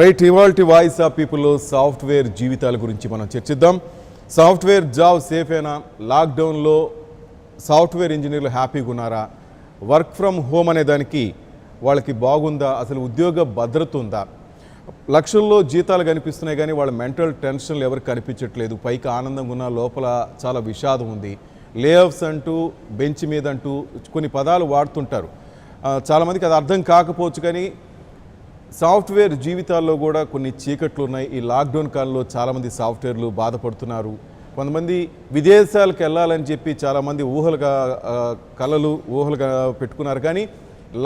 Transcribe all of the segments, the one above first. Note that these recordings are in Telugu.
రైట్, ఇవాల్టి వాయిస్ ఆఫ్ పీపుల్లో సాఫ్ట్వేర్ జీవితాల గురించి మనం చర్చిద్దాం. సాఫ్ట్వేర్ జాబ్ సేఫేనా? లాక్డౌన్లో సాఫ్ట్వేర్ ఇంజనీర్లు హ్యాపీగా ఉన్నారా? వర్క్ ఫ్రమ్ హోమ్ అనే దానికి వాళ్ళకి బాగుందా? అసలు ఉద్యోగ భద్రత ఉందా? లక్షల్లో జీతాలు కనిపిస్తున్నాయి కానీ వాళ్ళ మెంటల్ టెన్షన్లు ఎవరికి కనిపించట్లేదు. పైకి ఆనందంగా ఉన్న లోపల చాలా విషాదం ఉంది. లేఆఫ్స్ అంటూ బెంచ్ మీద అంటూ కొన్ని పదాలు వాడుతుంటారు. చాలామందికి అది అర్థం కాకపోవచ్చు కానీ సాఫ్ట్వేర్ జీవితాల్లో కూడా కొన్ని చీకట్లు ఉన్నాయి. ఈ లాక్డౌన్ కాలంలో చాలామంది సాఫ్ట్వేర్లు బాధపడుతున్నారు. కొంతమంది విదేశాలకు వెళ్ళాలని చెప్పి చాలామంది ఊహలుగా పెట్టుకున్నారు. కానీ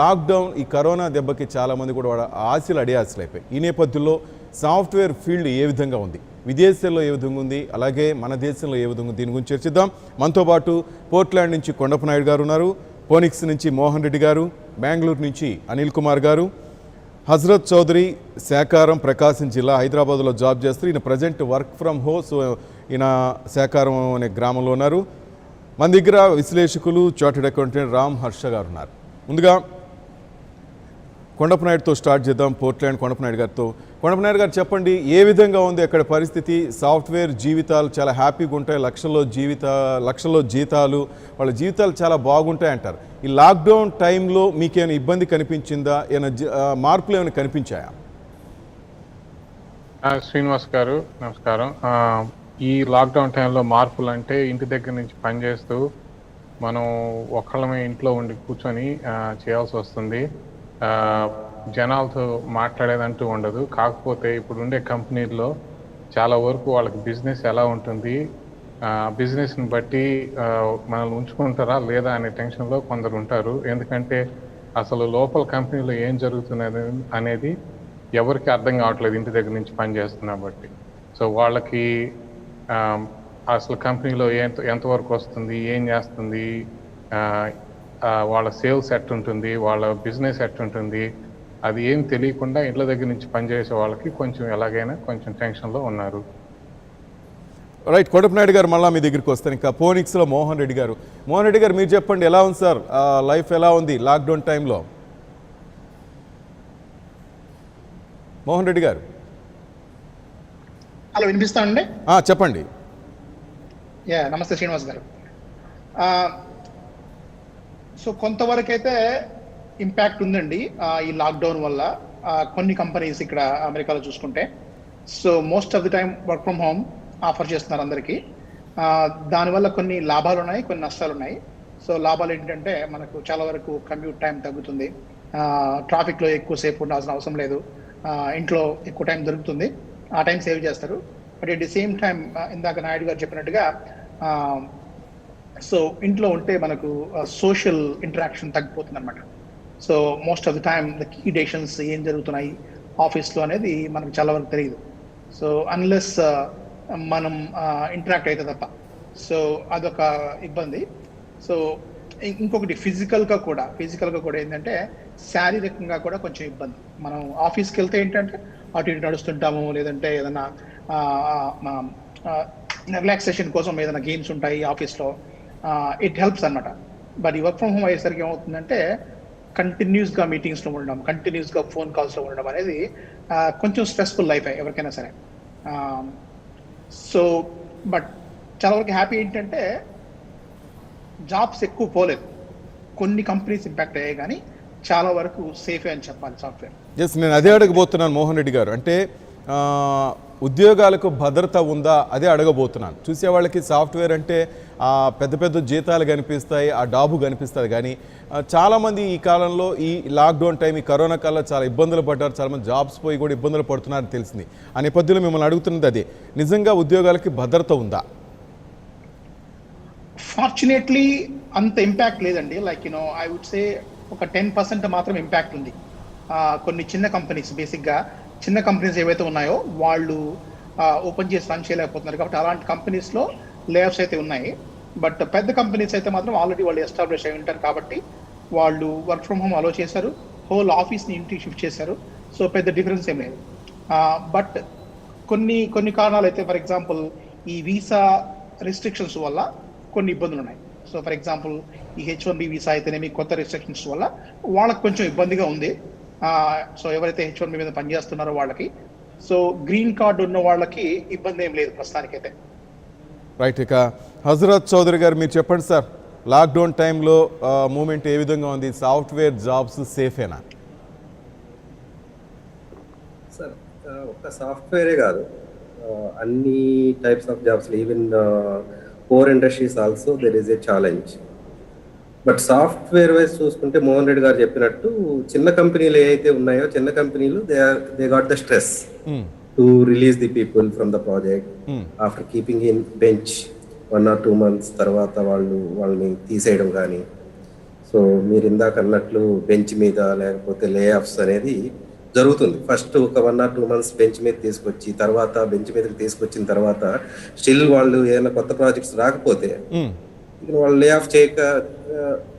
లాక్డౌన్ ఈ కరోనా దెబ్బకి చాలామంది కూడా వాళ్ళ ఆశలు అడియాశలు అయిపోయి. ఈ నేపథ్యంలో సాఫ్ట్వేర్ ఫీల్డ్ ఏ విధంగా ఉంది, విదేశాల్లో ఏ విధంగా ఉంది, అలాగే మన దేశంలో ఏ విధంగా ఉంది, దీని గురించి చర్చిద్దాం. మనతో పాటు పోర్ట్లాండ్ నుంచి కొండప్ప నాయుడు గారు ఉన్నారు, ఫోనిక్స్ నుంచి మోహన్ రెడ్డి గారు, బెంగళూరు నుంచి అనిల్ కుమార్ గారు, హజరత్ చౌదరి శాకారం ప్రకాశం జిల్లా హైదరాబాద్లో జాబ్ చేస్తారు. ఈయన present work from home. So ఈయన శాకారం అనే గ్రామంలో ఉన్నారు. మన దగ్గర విశ్లేషకులు చార్టెడ్ అకౌంటెంట్ రామ్ హర్ష గారు ఉన్నారు. ముందుగా కొండప్ప నాయుడుతో స్టార్ట్ చేద్దాం. పోర్ట్లాండ్ కొండప్ప నాయుడు గారితో. కొండప్ప నాయుడు గారు చెప్పండి, ఏ విధంగా ఉంది అక్కడ పరిస్థితి? సాఫ్ట్వేర్ జీవితాలు చాలా హ్యాపీగా ఉంటాయి, లక్షల్లో జీతాలు, వాళ్ళ జీవితాలు చాలా బాగుంటాయి అంటారు. ఈ లాక్డౌన్ టైంలో మీకేమైనా ఇబ్బంది కనిపించిందా? ఏమైనా మార్పులు ఏమైనా కనిపించాయా? శ్రీనివాస్ గారు నమస్కారం. ఈ లాక్డౌన్ టైంలో మార్పులు అంటే ఇంటి దగ్గర నుంచి పనిచేస్తూ మనం ఒక్కళ్ళమే ఇంట్లో ఉండి కూర్చొని చేయాల్సి వస్తుంది. జనాలతో మాట్లాడేదంటూ ఉండదు. కాకపోతే ఇప్పుడు ఉండే కంపెనీల్లో చాలా వరకు వాళ్ళకి బిజినెస్ ఎలా ఉంటుంది, బిజినెస్ని బట్టి మనల్ని ఉంచుకుంటారా లేదా అనే టెన్షన్లో కొందరు ఉంటారు. ఎందుకంటే అసలు లోపల కంపెనీలో ఏం జరుగుతున్నది అనేది ఎవరికి అర్థం కావట్లేదు ఇంటి దగ్గర నుంచి పనిచేస్తున్నా బట్టి. సో వాళ్ళకి అసలు కంపెనీలో ఎంతవరకు వస్తుంది, ఏం చేస్తుంది, వాళ్ళ సేల్స్ ఎట్టుంటుంది, వాళ్ళ బిజినెస్ ఎట్టుంటుంది, అది ఏం తెలియకుండా ఇంట్లో దగ్గర నుంచి పనిచేసే వాళ్ళకి కొంచెం ఎలాగైనా కొంచెం టెన్షన్లో ఉన్నారు. రైట్, కొండప్ప నాయుడు గారు మళ్ళీ మీ దగ్గరికి వస్తాను. ఇంకా ఫోనిక్స్లో మోహన్ రెడ్డి గారు. మోహన్ రెడ్డి గారు మీరు చెప్పండి, ఎలా ఉంది సార్ లైఫ్, ఎలా ఉంది లాక్డౌన్ టైంలో? మోహన్ రెడ్డి గారు హలో, వినిపిస్తానండి? చెప్పండి. నమస్తే శ్రీనివాస్ గారు. సో కొంతవరకు అయితే ఇంపాక్ట్ ఉందండి ఈ లాక్డౌన్ వల్ల. కొన్ని కంపెనీస్ ఇక్కడ అమెరికాలో చూసుకుంటే, so most of the time work from home offer చేస్తున్నారు అందరికీ. దానివల్ల కొన్ని లాభాలు ఉన్నాయి, కొన్ని నష్టాలు ఉన్నాయి. సో లాభాలు ఏంటంటే మనకు చాలా వరకు కమ్యూట్ టైం తగ్గుతుంది, ట్రాఫిక్లో ఎక్కువసేపు ఉండాల్సిన అవసరం లేదు, ఇంట్లో ఎక్కువ టైం దొరుకుతుంది, ఆ టైం సేవ్ చేస్తారు. But at the same time ఇందాక నాయుడు గారు చెప్పినట్టుగా సో ఇంట్లో ఉంటే మనకు సోషల్ ఇంటరాక్షన్ తగ్గిపోతుంది అనమాట. So most of the time the key decisions ఏం జరుగుతున్నాయి ఆఫీస్లో అనేది మనకు చాలా వరకు తెలియదు. సో అన్లెస్ మనం ఇంటరాక్ట్ అయితే తప్ప. సో అదొక ఇబ్బంది. సో ఇంకొకటి ఫిజికల్గా కూడా ఏంటంటే శారీరకంగా కూడా కొంచెం ఇబ్బంది. మనం ఆఫీస్కి వెళ్తే ఏంటంటే అటు ఇటు నడుస్తుంటాము, లేదంటే ఏదైనా రిలాక్సేషన్ కోసం ఏదైనా గేమ్స్ ఉంటాయి ఆఫీస్లో, ఇట్ హెల్ప్స్ అనమాట. బట్ ఈ వర్క్ ఫ్రమ్ హోమ్ అయ్యేసరికి ఏమవుతుందంటే కంటిన్యూస్గా మీటింగ్స్లో ఉండడం, కంటిన్యూస్గా ఫోన్ కాల్స్లో ఉండడం అనేది కొంచెం స్ట్రెస్ఫుల్ లైఫ్ ఎవరికైనా సరే. సో బట్ చాలా వరకు హ్యాపీ ఏంటంటే జాబ్స్ ఎక్కువ పోలేదు, కొన్ని కంపెనీస్ ఇంపాక్ట్ అయ్యాయి, కానీ చాలా వరకు సేఫే అని చెప్పాలి సాఫ్ట్వేర్. ఎస్, నేను అదే అడగబోతున్నాను మోహన్ రెడ్డి గారు. అంటే ఉద్యోగాలకు భద్రత ఉందా అదే అడగబోతున్నాను. చూసేవాళ్ళకి సాఫ్ట్వేర్ అంటే పెద్ద పెద్ద జీతాలు కనిపిస్తాయి, ఆ డాబు కనిపిస్తుంది. కానీ చాలామంది ఈ కాలంలో ఈ లాక్డౌన్ టైం, ఈ కరోనా కాలంలో చాలా ఇబ్బందులు పడ్డారు. చాలామంది జాబ్స్ పోయి కూడా ఇబ్బందులు పడుతున్నారని తెలిసింది. ఆ నేపథ్యంలో మిమ్మల్ని అడుగుతున్నది అదే, నిజంగా ఉద్యోగాలకి భద్రత ఉందా? ఫార్చునేట్లీ అంత ఇంపాక్ట్ లేదండి. లైక్ ఐ వుడ్ సే ఒక 10% మాత్రం ఇంపాక్ట్ ఉంది. కొన్ని చిన్న కంపెనీస్, బేసిక్గా చిన్న కంపెనీస్ ఏవైతే ఉన్నాయో వాళ్ళు ఓపెన్ చేసి రన్ చేయలేకపోతున్నారు. కాబట్టి అలాంటి కంపెనీస్లో లేఆఫ్స్ అయితే ఉన్నాయి. బట్ పెద్ద కంపెనీస్ అయితే మాత్రం ఆల్రెడీ వాళ్ళు ఎస్టాబ్లిష్ అయి ఉంటారు కాబట్టి వాళ్ళు వర్క్ ఫ్రమ్ హోమ్ అలో చేశారు, హోల్ ఆఫీస్ని ఇంటికి షిఫ్ట్ చేశారు. సో పెద్ద డిఫరెన్స్ ఏం లేదు. బట్ కొన్ని కారణాలు అయితే, ఫర్ ఎగ్జాంపుల్ ఈ వీసా రిస్ట్రిక్షన్స్ వల్ల కొన్ని ఇబ్బందులు ఉన్నాయి. సో ఫర్ ఎగ్జాంపుల్ ఈ H1B వీసా అయితేనేమి కొత్త రిస్ట్రిక్షన్స్ వల్ల వాళ్ళకి కొంచెం ఇబ్బందిగా ఉంది. సో ఎవరైతే H1B మీద పనిచేస్తున్నారో వాళ్ళకి. సో గ్రీన్ కార్డు ఉన్న వాళ్ళకి ఇబ్బంది ఏం లేదు ప్రస్తుతానికైతే. రైట్, ఇక హజరత్ చౌదరి గారు మీరు చెప్పండి సార్, లాక్డౌన్ టైంలో మూమెంట్ ఏ విధంగా ఉంది? Software jobs సేఫేనా? సార్ ఒక్క సాఫ్ట్వేరే కాదు, అన్ని types of jobs, even core industries also there is a challenge. But software wise చూసుకుంటే మోహన్ రెడ్డి గారు చెప్పినట్టు చిన్న కంపెనీలు ఏవైతే ఉన్నాయో, చిన్న కంపెనీలు they got the stress to release the people from the project after keeping in bench 1 or 2 months తర్వాత వాళ్ళని తీసేయడం కానీ. సో మీరు ఇందాక అన్నట్లు బెంచ్ మీద లేకపోతే లే ఆఫ్స్ అనేది జరుగుతుంది. ఫస్ట్ ఒక 1 or 2 months బెంచ్ మీద తీసుకొచ్చి, తర్వాత బెంచ్ మీదకి తీసుకొచ్చిన తర్వాత స్టిల్ వాళ్ళు ఏమైనా కొత్త ప్రాజెక్ట్స్ రాకపోతే ఇక వాళ్ళు లే ఆఫ్ చేయక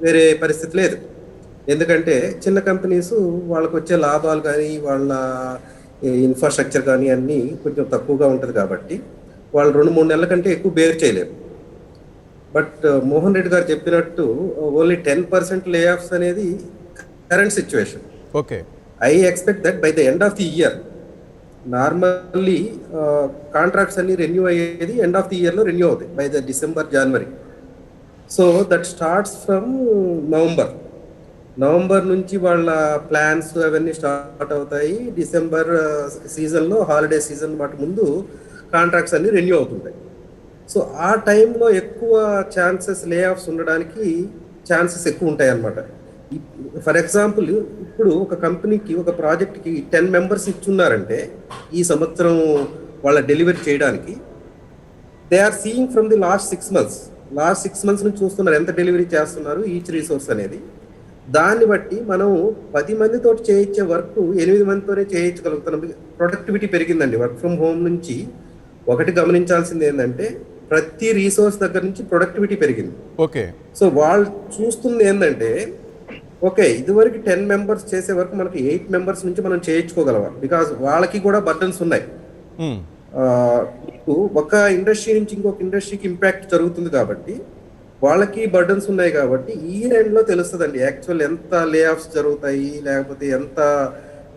వేరే పరిస్థితి లేదు. ఎందుకంటే చిన్న కంపెనీస్ వాళ్ళకు వచ్చే లాభాలు కానీ వాళ్ళ ఇన్ఫ్రాస్ట్రక్చర్ కానీ అన్నీ కొంచెం తక్కువగా ఉంటుంది కాబట్టి వాళ్ళు 2-3 నెలల కంటే ఎక్కువ బేర్ చేయలేరు. బట్ మోహన్ రెడ్డి గారు చెప్పినట్టు ఓన్లీ 10% లే ఆఫ్స్ అనేది current situation. Okay, I expect that by the end of the year, normally contracts అన్ని రెన్యూ అయ్యేది ఎండ్ ఆఫ్ ది ఇయర్లో రెన్యూ అవుతాయి by the December, January. So that starts from November నుంచి వాళ్ళ ప్లాన్స్ అవన్నీ స్టార్ట్ అవుతాయి. డిసెంబర్ సీజన్లో, హాలిడే సీజన్ మాట ముందు కాంట్రాక్ట్స్ అన్ని రెన్యూ అవుతుంటాయి. సో ఆ టైంలో ఎక్కువ ఛాన్సెస్ లే ఆఫ్స్ ఉండడానికి ఛాన్సెస్ ఎక్కువ ఉంటాయి అన్నమాట. ఫర్ ఎగ్జాంపుల్ ఇప్పుడు ఒక కంపెనీకి, ఒక ప్రాజెక్ట్కి 10 members ఇచ్చున్నారంటే ఈ సంవత్సరం వాళ్ళ డెలివరీ చేయడానికి, they are seeing from the last 6 months నుంచి చూస్తున్నారు ఎంత డెలివరీ చేస్తున్నారు ఈచ్ రిసోర్స్ అనేది. దాన్ని బట్టి మనం 10 మందితో చేయించే వర్క్ 8 మందితోనే చేయించగలుగుతున్నాం. ప్రొడక్టివిటీ పెరిగిందండి. వర్క్ ఫ్రమ్ హోమ్ నుంచి ఒకటి గమనించాల్సింది ఏంటంటే ప్రతి రిసోర్స్ దగ్గర నుంచి ప్రొడక్టివిటీ పెరిగింది. ఓకే, సో వాళ్ళు చూస్తుంది ఏంటంటే ఓకే ఇదివరకు 10 members చేసే వరకు మనకి 8 members నుంచి మనం చేయించుకోగలవా, బికాజ్ వాళ్ళకి కూడా బర్డన్స్ ఉన్నాయి. ఒక ఇండస్ట్రీ నుంచి ఇంకొక ఇండస్ట్రీకి ఇంపాక్ట్ జరుగుతుంది కాబట్టి వాళ్ళకి బర్డన్స్ ఉన్నాయి కాబట్టి ఈ ఎండ్లో తెలుస్తుందండి యాక్చువల్ ఎంత లే ఆఫ్స్ జరుగుతాయి, లేకపోతే ఎంత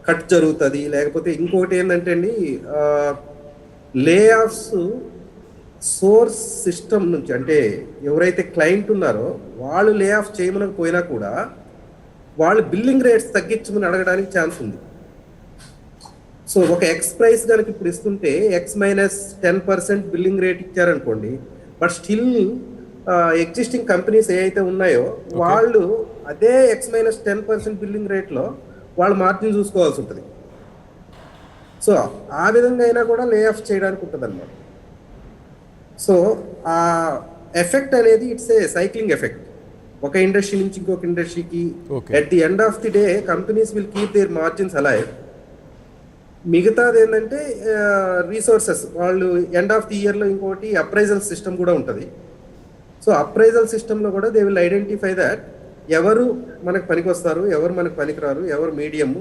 కట్ జరుగుతుంది. లేకపోతే ఇంకొకటి ఏంటంటే అండి, లే ఆఫ్స్ సోర్స్ సిస్టమ్ నుంచి, అంటే ఎవరైతే క్లయింట్ ఉన్నారో వాళ్ళు లే ఆఫ్ చేయమని పోయినా కూడా వాళ్ళు బిల్లింగ్ రేట్స్ తగ్గించమని అడగడానికి ఛాన్స్ ఉంది. సో ఒక ఎక్స్ ప్రైస్ కనుక ఇప్పుడు ఇస్తుంటే X-10% బిల్లింగ్ రేట్ ఇచ్చారనుకోండి, బట్ స్టిల్ ఎగ్జిస్టింగ్ కంపెనీస్ ఏవైతే ఉన్నాయో వాళ్ళు అదే X-10% బిల్లింగ్ రేట్లో వాళ్ళు మార్జిన్ చూసుకోవాల్సి ఉంటుంది. సో ఆ విధంగా అయినా కూడా లే ఆఫ్ చేయడానికి ఉంటుంది అన్నమాట. సో ఆ ఎఫెక్ట్ అనేది ఇట్స్ ఏ సైక్లింగ్ ఎఫెక్ట్. ఒక ఇండస్ట్రీ నుంచి ఇంకొక ఇండస్ట్రీకి at the end of the day companies will keep there margins alive. మిగతాది ఏంటంటే రీసోర్సెస్ వాళ్ళు ఎండ్ ఆఫ్ ది ఇయర్లో ఇంకోటి అప్రైజల్ సిస్టమ్ కూడా ఉంటుంది. సో అప్రైజల్ సిస్టంలో కూడా దే విల్ ఐడెంటిఫై దట్ ఎవరు మనకు పనికి వస్తారు, ఎవరు మనకు పనికిరారు, ఎవరు మీడియము,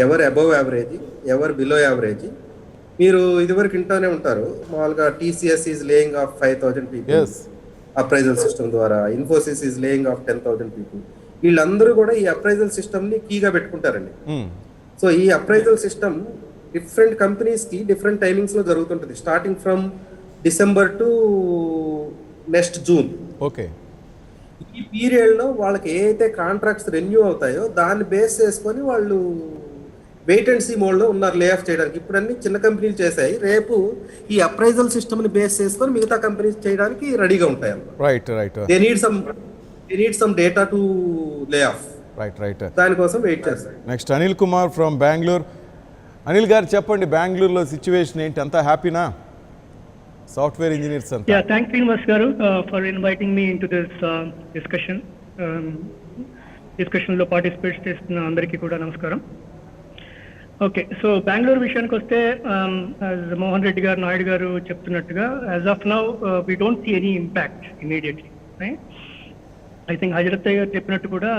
ఎవరు అబవ్ యావరేజ్, ఎవరు బిలో యావరేజ్. మీరు ఇదివరకు వింటానే ఉంటారు మామూలుగా TCS is laying off 5,000 people appraisal system ద్వారా, Infosys is laying off 10,000 people. వీళ్ళందరూ కూడా ఈ అప్రైజల్ సిస్టమ్ని కీగా పెట్టుకుంటారండి. సో ఈ అప్రైజల్ సిస్టమ్ డిఫరెంట్ కంపెనీస్కి డిఫరెంట్ టైమింగ్స్లో జరుగుతుంటుంది, starting from December to next June. Okay, ఈ పీరియడ్లో వాళ్ళకి ఏ అయితే కాంట్రాక్ట్స్ రెన్యూ అవుతాయో దాన్ని బేస్ చేసుకొని వాళ్ళు వెయిట్ అండ్ సీ మోడ్లో ఉన్నారు లే ఆఫ్ చేయడానికి. ఇప్పుడు అన్ని చిన్న కంపెనీలు చేశాయి, రేపు ఈ అప్రైజల్ సిస్టమ్ని బేస్ చేసుకొని మిగతా కంపెనీస్ చేయడానికి రెడీగా ఉంటాయి అన్నమాట. Right. They need some data to lay off. Right. దానికోసం వెయిట్ చేస్తారు. Next Anil Kumar from Bengaluru. అనిల్ గారు చెప్పండి, బెంగళూరులో సిచ్యువేషన్ ఏంటి? అంతా హ్యాపీనా సాఫ్ట్వేర్ ఇంజనీర్స్ అంతా? Yeah, thanks Srinivas garu for inviting me into this discussion. డిస్కషన్లో పార్టిసిపేట్ చేస్తున్న అందరికీ కూడా నమస్కారం. ఓకే, సో బెంగళూరు విషయానికి వస్తే మోహన్ రెడ్డి గారు, నాయుడు గారు చెప్తున్నట్టుగా as of now we don't see any impact immediately. I think Hazrat గారు చెప్పినట్టు కూడా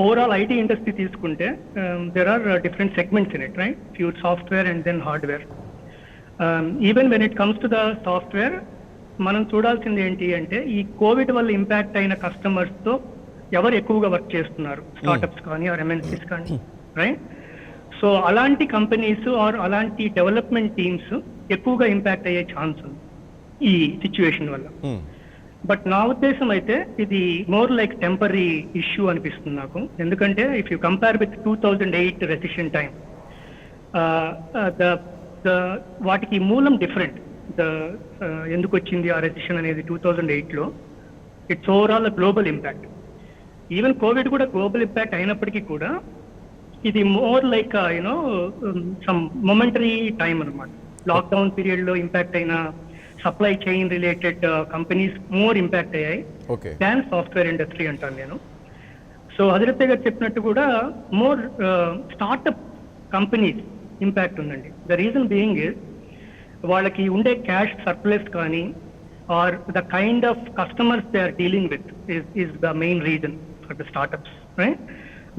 ఓవరాల్ ఐటీ ఇండస్ట్రీ తీసుకుంటే there are different segments in it, right? Pure software and then hardware. Even when it comes to the software, మనం చూడాల్సింది ఏంటి అంటే ఈ కోవిడ్ వల్ల ఇంపాక్ట్ అయిన కస్టమర్స్తో ఎవరు ఎక్కువగా వర్క్ చేస్తున్నారు, స్టార్టప్స్ కానీ ఆర్ MNCs కానీ. రైట్. సో అలాంటి కంపెనీస్ ఆర్ అలాంటి డెవలప్మెంట్ టీమ్స్ ఎక్కువగా ఇంపాక్ట్ అయ్యే ఛాన్స్ ఉంది ఈ సిచ్యువేషన్ వల్ల. బట్ నా ఉద్దేశం అయితే ఇది మోర్ లైక్ టెంపరీ ఇష్యూ అనిపిస్తుంది నాకు. ఎందుకంటే if you compare with 2008 recession time, వాటికి మూలం డిఫరెంట్. ఎందుకు వచ్చింది ఆ రెసిషన్ అనేది 2008లో, it's overall global impact. Even Covid కూడా గ్లోబల్ ఇంపాక్ట్ అయినప్పటికీ కూడా ఇది more like you know some momentary time అనమాట. లాక్డౌన్ పీరియడ్లో ఇంపాక్ట్ అయిన supply chain related companies more impact అయ్యాయి దాన్ సాఫ్ట్వేర్ ఇండస్ట్రీ అంటాను నేను. సో హజరత్ గారు చెప్పినట్టు కూడా మోర్ స్టార్ట్అప్ కంపెనీస్ ఇంపాక్ట్ ఉందండి. ద రీజన్ బీయింగ్ ఇస్ వాళ్ళకి ఉండే క్యాష్ సర్ప్లస్ కానీ or the kind of customers they are dealing with is the main reason for the startups, right.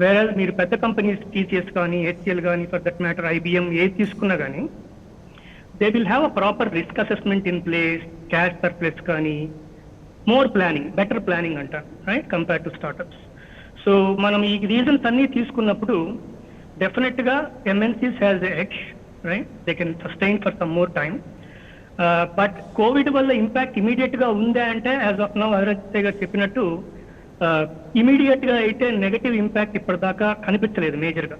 వేరే మీరు పెద్ద కంపెనీస్ టీసీఎస్ కానీ హెచ్సిఎల్ కానీ ఫర్ దట్ మ్యాటర్ ఐబిఎం ఏది తీసుకున్నా కానీ they will have a proper risk assessment in place, cash surplus కానీ, more planning, better planning అంటారు, right, compare to startups. So మనం ఈ రీజన్స్ అన్నీ తీసుకున్నప్పుడు డెఫినెట్గా MNCs has a edge, right, they can sustain for some more time. But Covid వల్ల ఇంపాక్ట్ ఇమీడియట్గా ఉందా అంటే యాజ్ ఆఫ్ నౌ హజరత్ గారు చెప్పినట్టు ఇమీడియట్ గా అయితే నెగటివ్ ఇంపాక్ట్ ఇప్పటిదాకా కనిపించలేదు మేజర్ గా.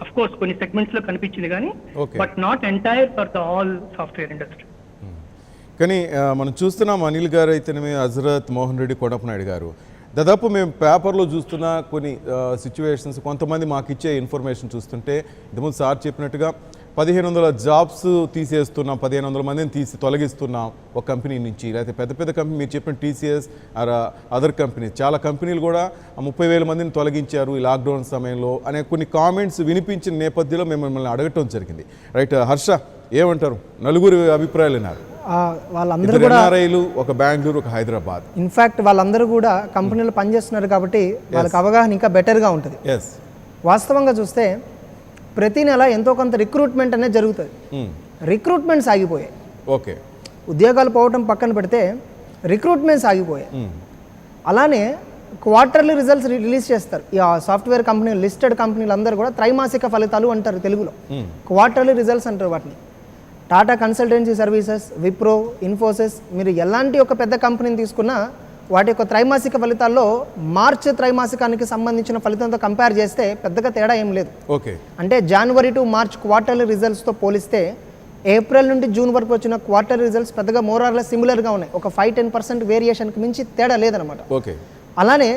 ఆఫ్ కోర్స్ కొన్ని సెగ్మెంట్స్ లో కనిపించింది కానీ but not entire for the all software industry. కానీ మనం చూస్తున్నాం అనిల్ గారు అయితేనే, హజరత్ మోహన్ రెడ్డి కొడపనాయుడు గారు, దాదాపు మేము పేపర్లో చూస్తున్న కొన్ని సిచ్యువేషన్స్, కొంతమంది మాకు ఇచ్చే ఇన్ఫర్మేషన్ చూస్తుంటే ఇంతకుముందు సార్ చెప్పినట్టుగా 1500 జాబ్స్ తీసేస్తున్నాం, 1500 మందిని తొలగిస్తున్నాం ఒక కంపెనీ నుంచి. లేకపోతే పెద్ద పెద్ద కంపెనీ మీరు చెప్పిన టీసీఎస్ ఆర్ అదర్ కంపెనీస్, చాలా కంపెనీలు కూడా 30,000 మందిని తొలగించారు ఈ లాక్డౌన్ సమయంలో అనే కొన్ని కామెంట్స్ వినిపించిన నేపథ్యంలో మేము మిమ్మల్ని అడగటం జరిగింది. రైట్, హర్ష ఏమంటారు? నలుగురు అభిప్రాయాలు విన్నారు, వాళ్ళందరూ కూడా ఎన్ఆర్ఐలు, ఒక బెంగళూరు, ఒక హైదరాబాద్. ఇన్ఫాక్ట్ వాళ్ళందరూ కూడా కంపెనీలు పనిచేస్తున్నారు కాబట్టి వాళ్ళకి అవగాహన ఇంకా బెటర్గా ఉంటుంది. వాస్తవంగా చూస్తే ప్రతి నెల ఎంతో కొంత రిక్రూట్మెంట్ అనేది జరుగుతుంది. రిక్రూట్మెంట్స్ ఆగిపోయాయి. ఓకే, ఉద్యోగాలు పోవటం పక్కన పెడితే రిక్రూట్మెంట్స్ ఆగిపోయాయి. అలానే క్వార్టర్లీ రిజల్ట్స్ రిలీజ్ చేస్తారు. ఈ సాఫ్ట్వేర్ కంపెనీలు, లిస్టెడ్ కంపెనీలు అందరూ కూడా త్రైమాసిక ఫలితాలు అంటారు తెలుగులో, క్వార్టర్లీ రిజల్ట్స్ అంటారు వాటిని. టాటా కన్సల్టెన్సీ సర్వీసెస్, విప్రో, ఇన్ఫోసిస్, మీరు ఎలాంటి ఒక పెద్ద కంపెనీని తీసుకున్నా వాటి యొక్క త్రైమాసిక ఫలితాల్లో మార్చ్ త్రైమాసికానికి సంబంధించిన ఫలితంతో కంపేర్ చేస్తే పెద్దగా తేడా ఏం లేదు. ఓకే, అంటే జనవరి టు మార్చ్ క్వార్టర్లీ రిజల్ట్స్తో పోలిస్తే ఏప్రిల్ నుండి జూన్ వరకు వచ్చిన క్వార్టర్ రిజల్ట్స్ పెద్దగా మోరార్లెస్ సిమిలర్గా ఉన్నాయి. ఒక 5-10% వేరియేషన్కి మించి తేడా లేదనమాట. ఓకే, అలానే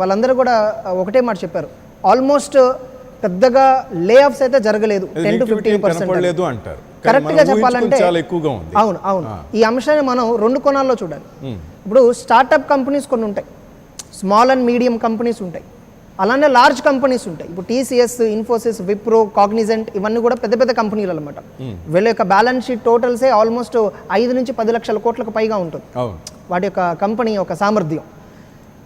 వాళ్ళందరూ కూడా ఒకటే మాట చెప్పారు, ఆల్మోస్ట్ పెద్దగా లే ఆఫ్స్ అయితే జరగలేదు, 10-15% అంటారు. కరెక్ట్గా చెప్పాలంటే అవును. ఈ అంశాన్ని మనం 2 కోణాల్లో చూడాలి. ఇప్పుడు స్టార్టప్ కంపెనీస్ కొన్ని ఉంటాయి, స్మాల్ అండ్ మీడియం కంపెనీస్ ఉంటాయి, అలానే లార్జ్ కంపెనీస్ ఉంటాయి. ఇప్పుడు టీసీఎస్, ఇన్ఫోసిస్, విప్రో, కాగ్నిజెంట్ ఇవన్నీ కూడా పెద్ద పెద్ద కంపెనీలు అనమాట. వీళ్ళ యొక్క బ్యాలెన్స్ షీట్ టోటల్సే ఆల్మోస్ట్ 5 నుంచి 10 లక్షల కోట్లకు పైగా ఉంటుంది వాటి యొక్క కంపెనీ యొక్క సామర్థ్యం.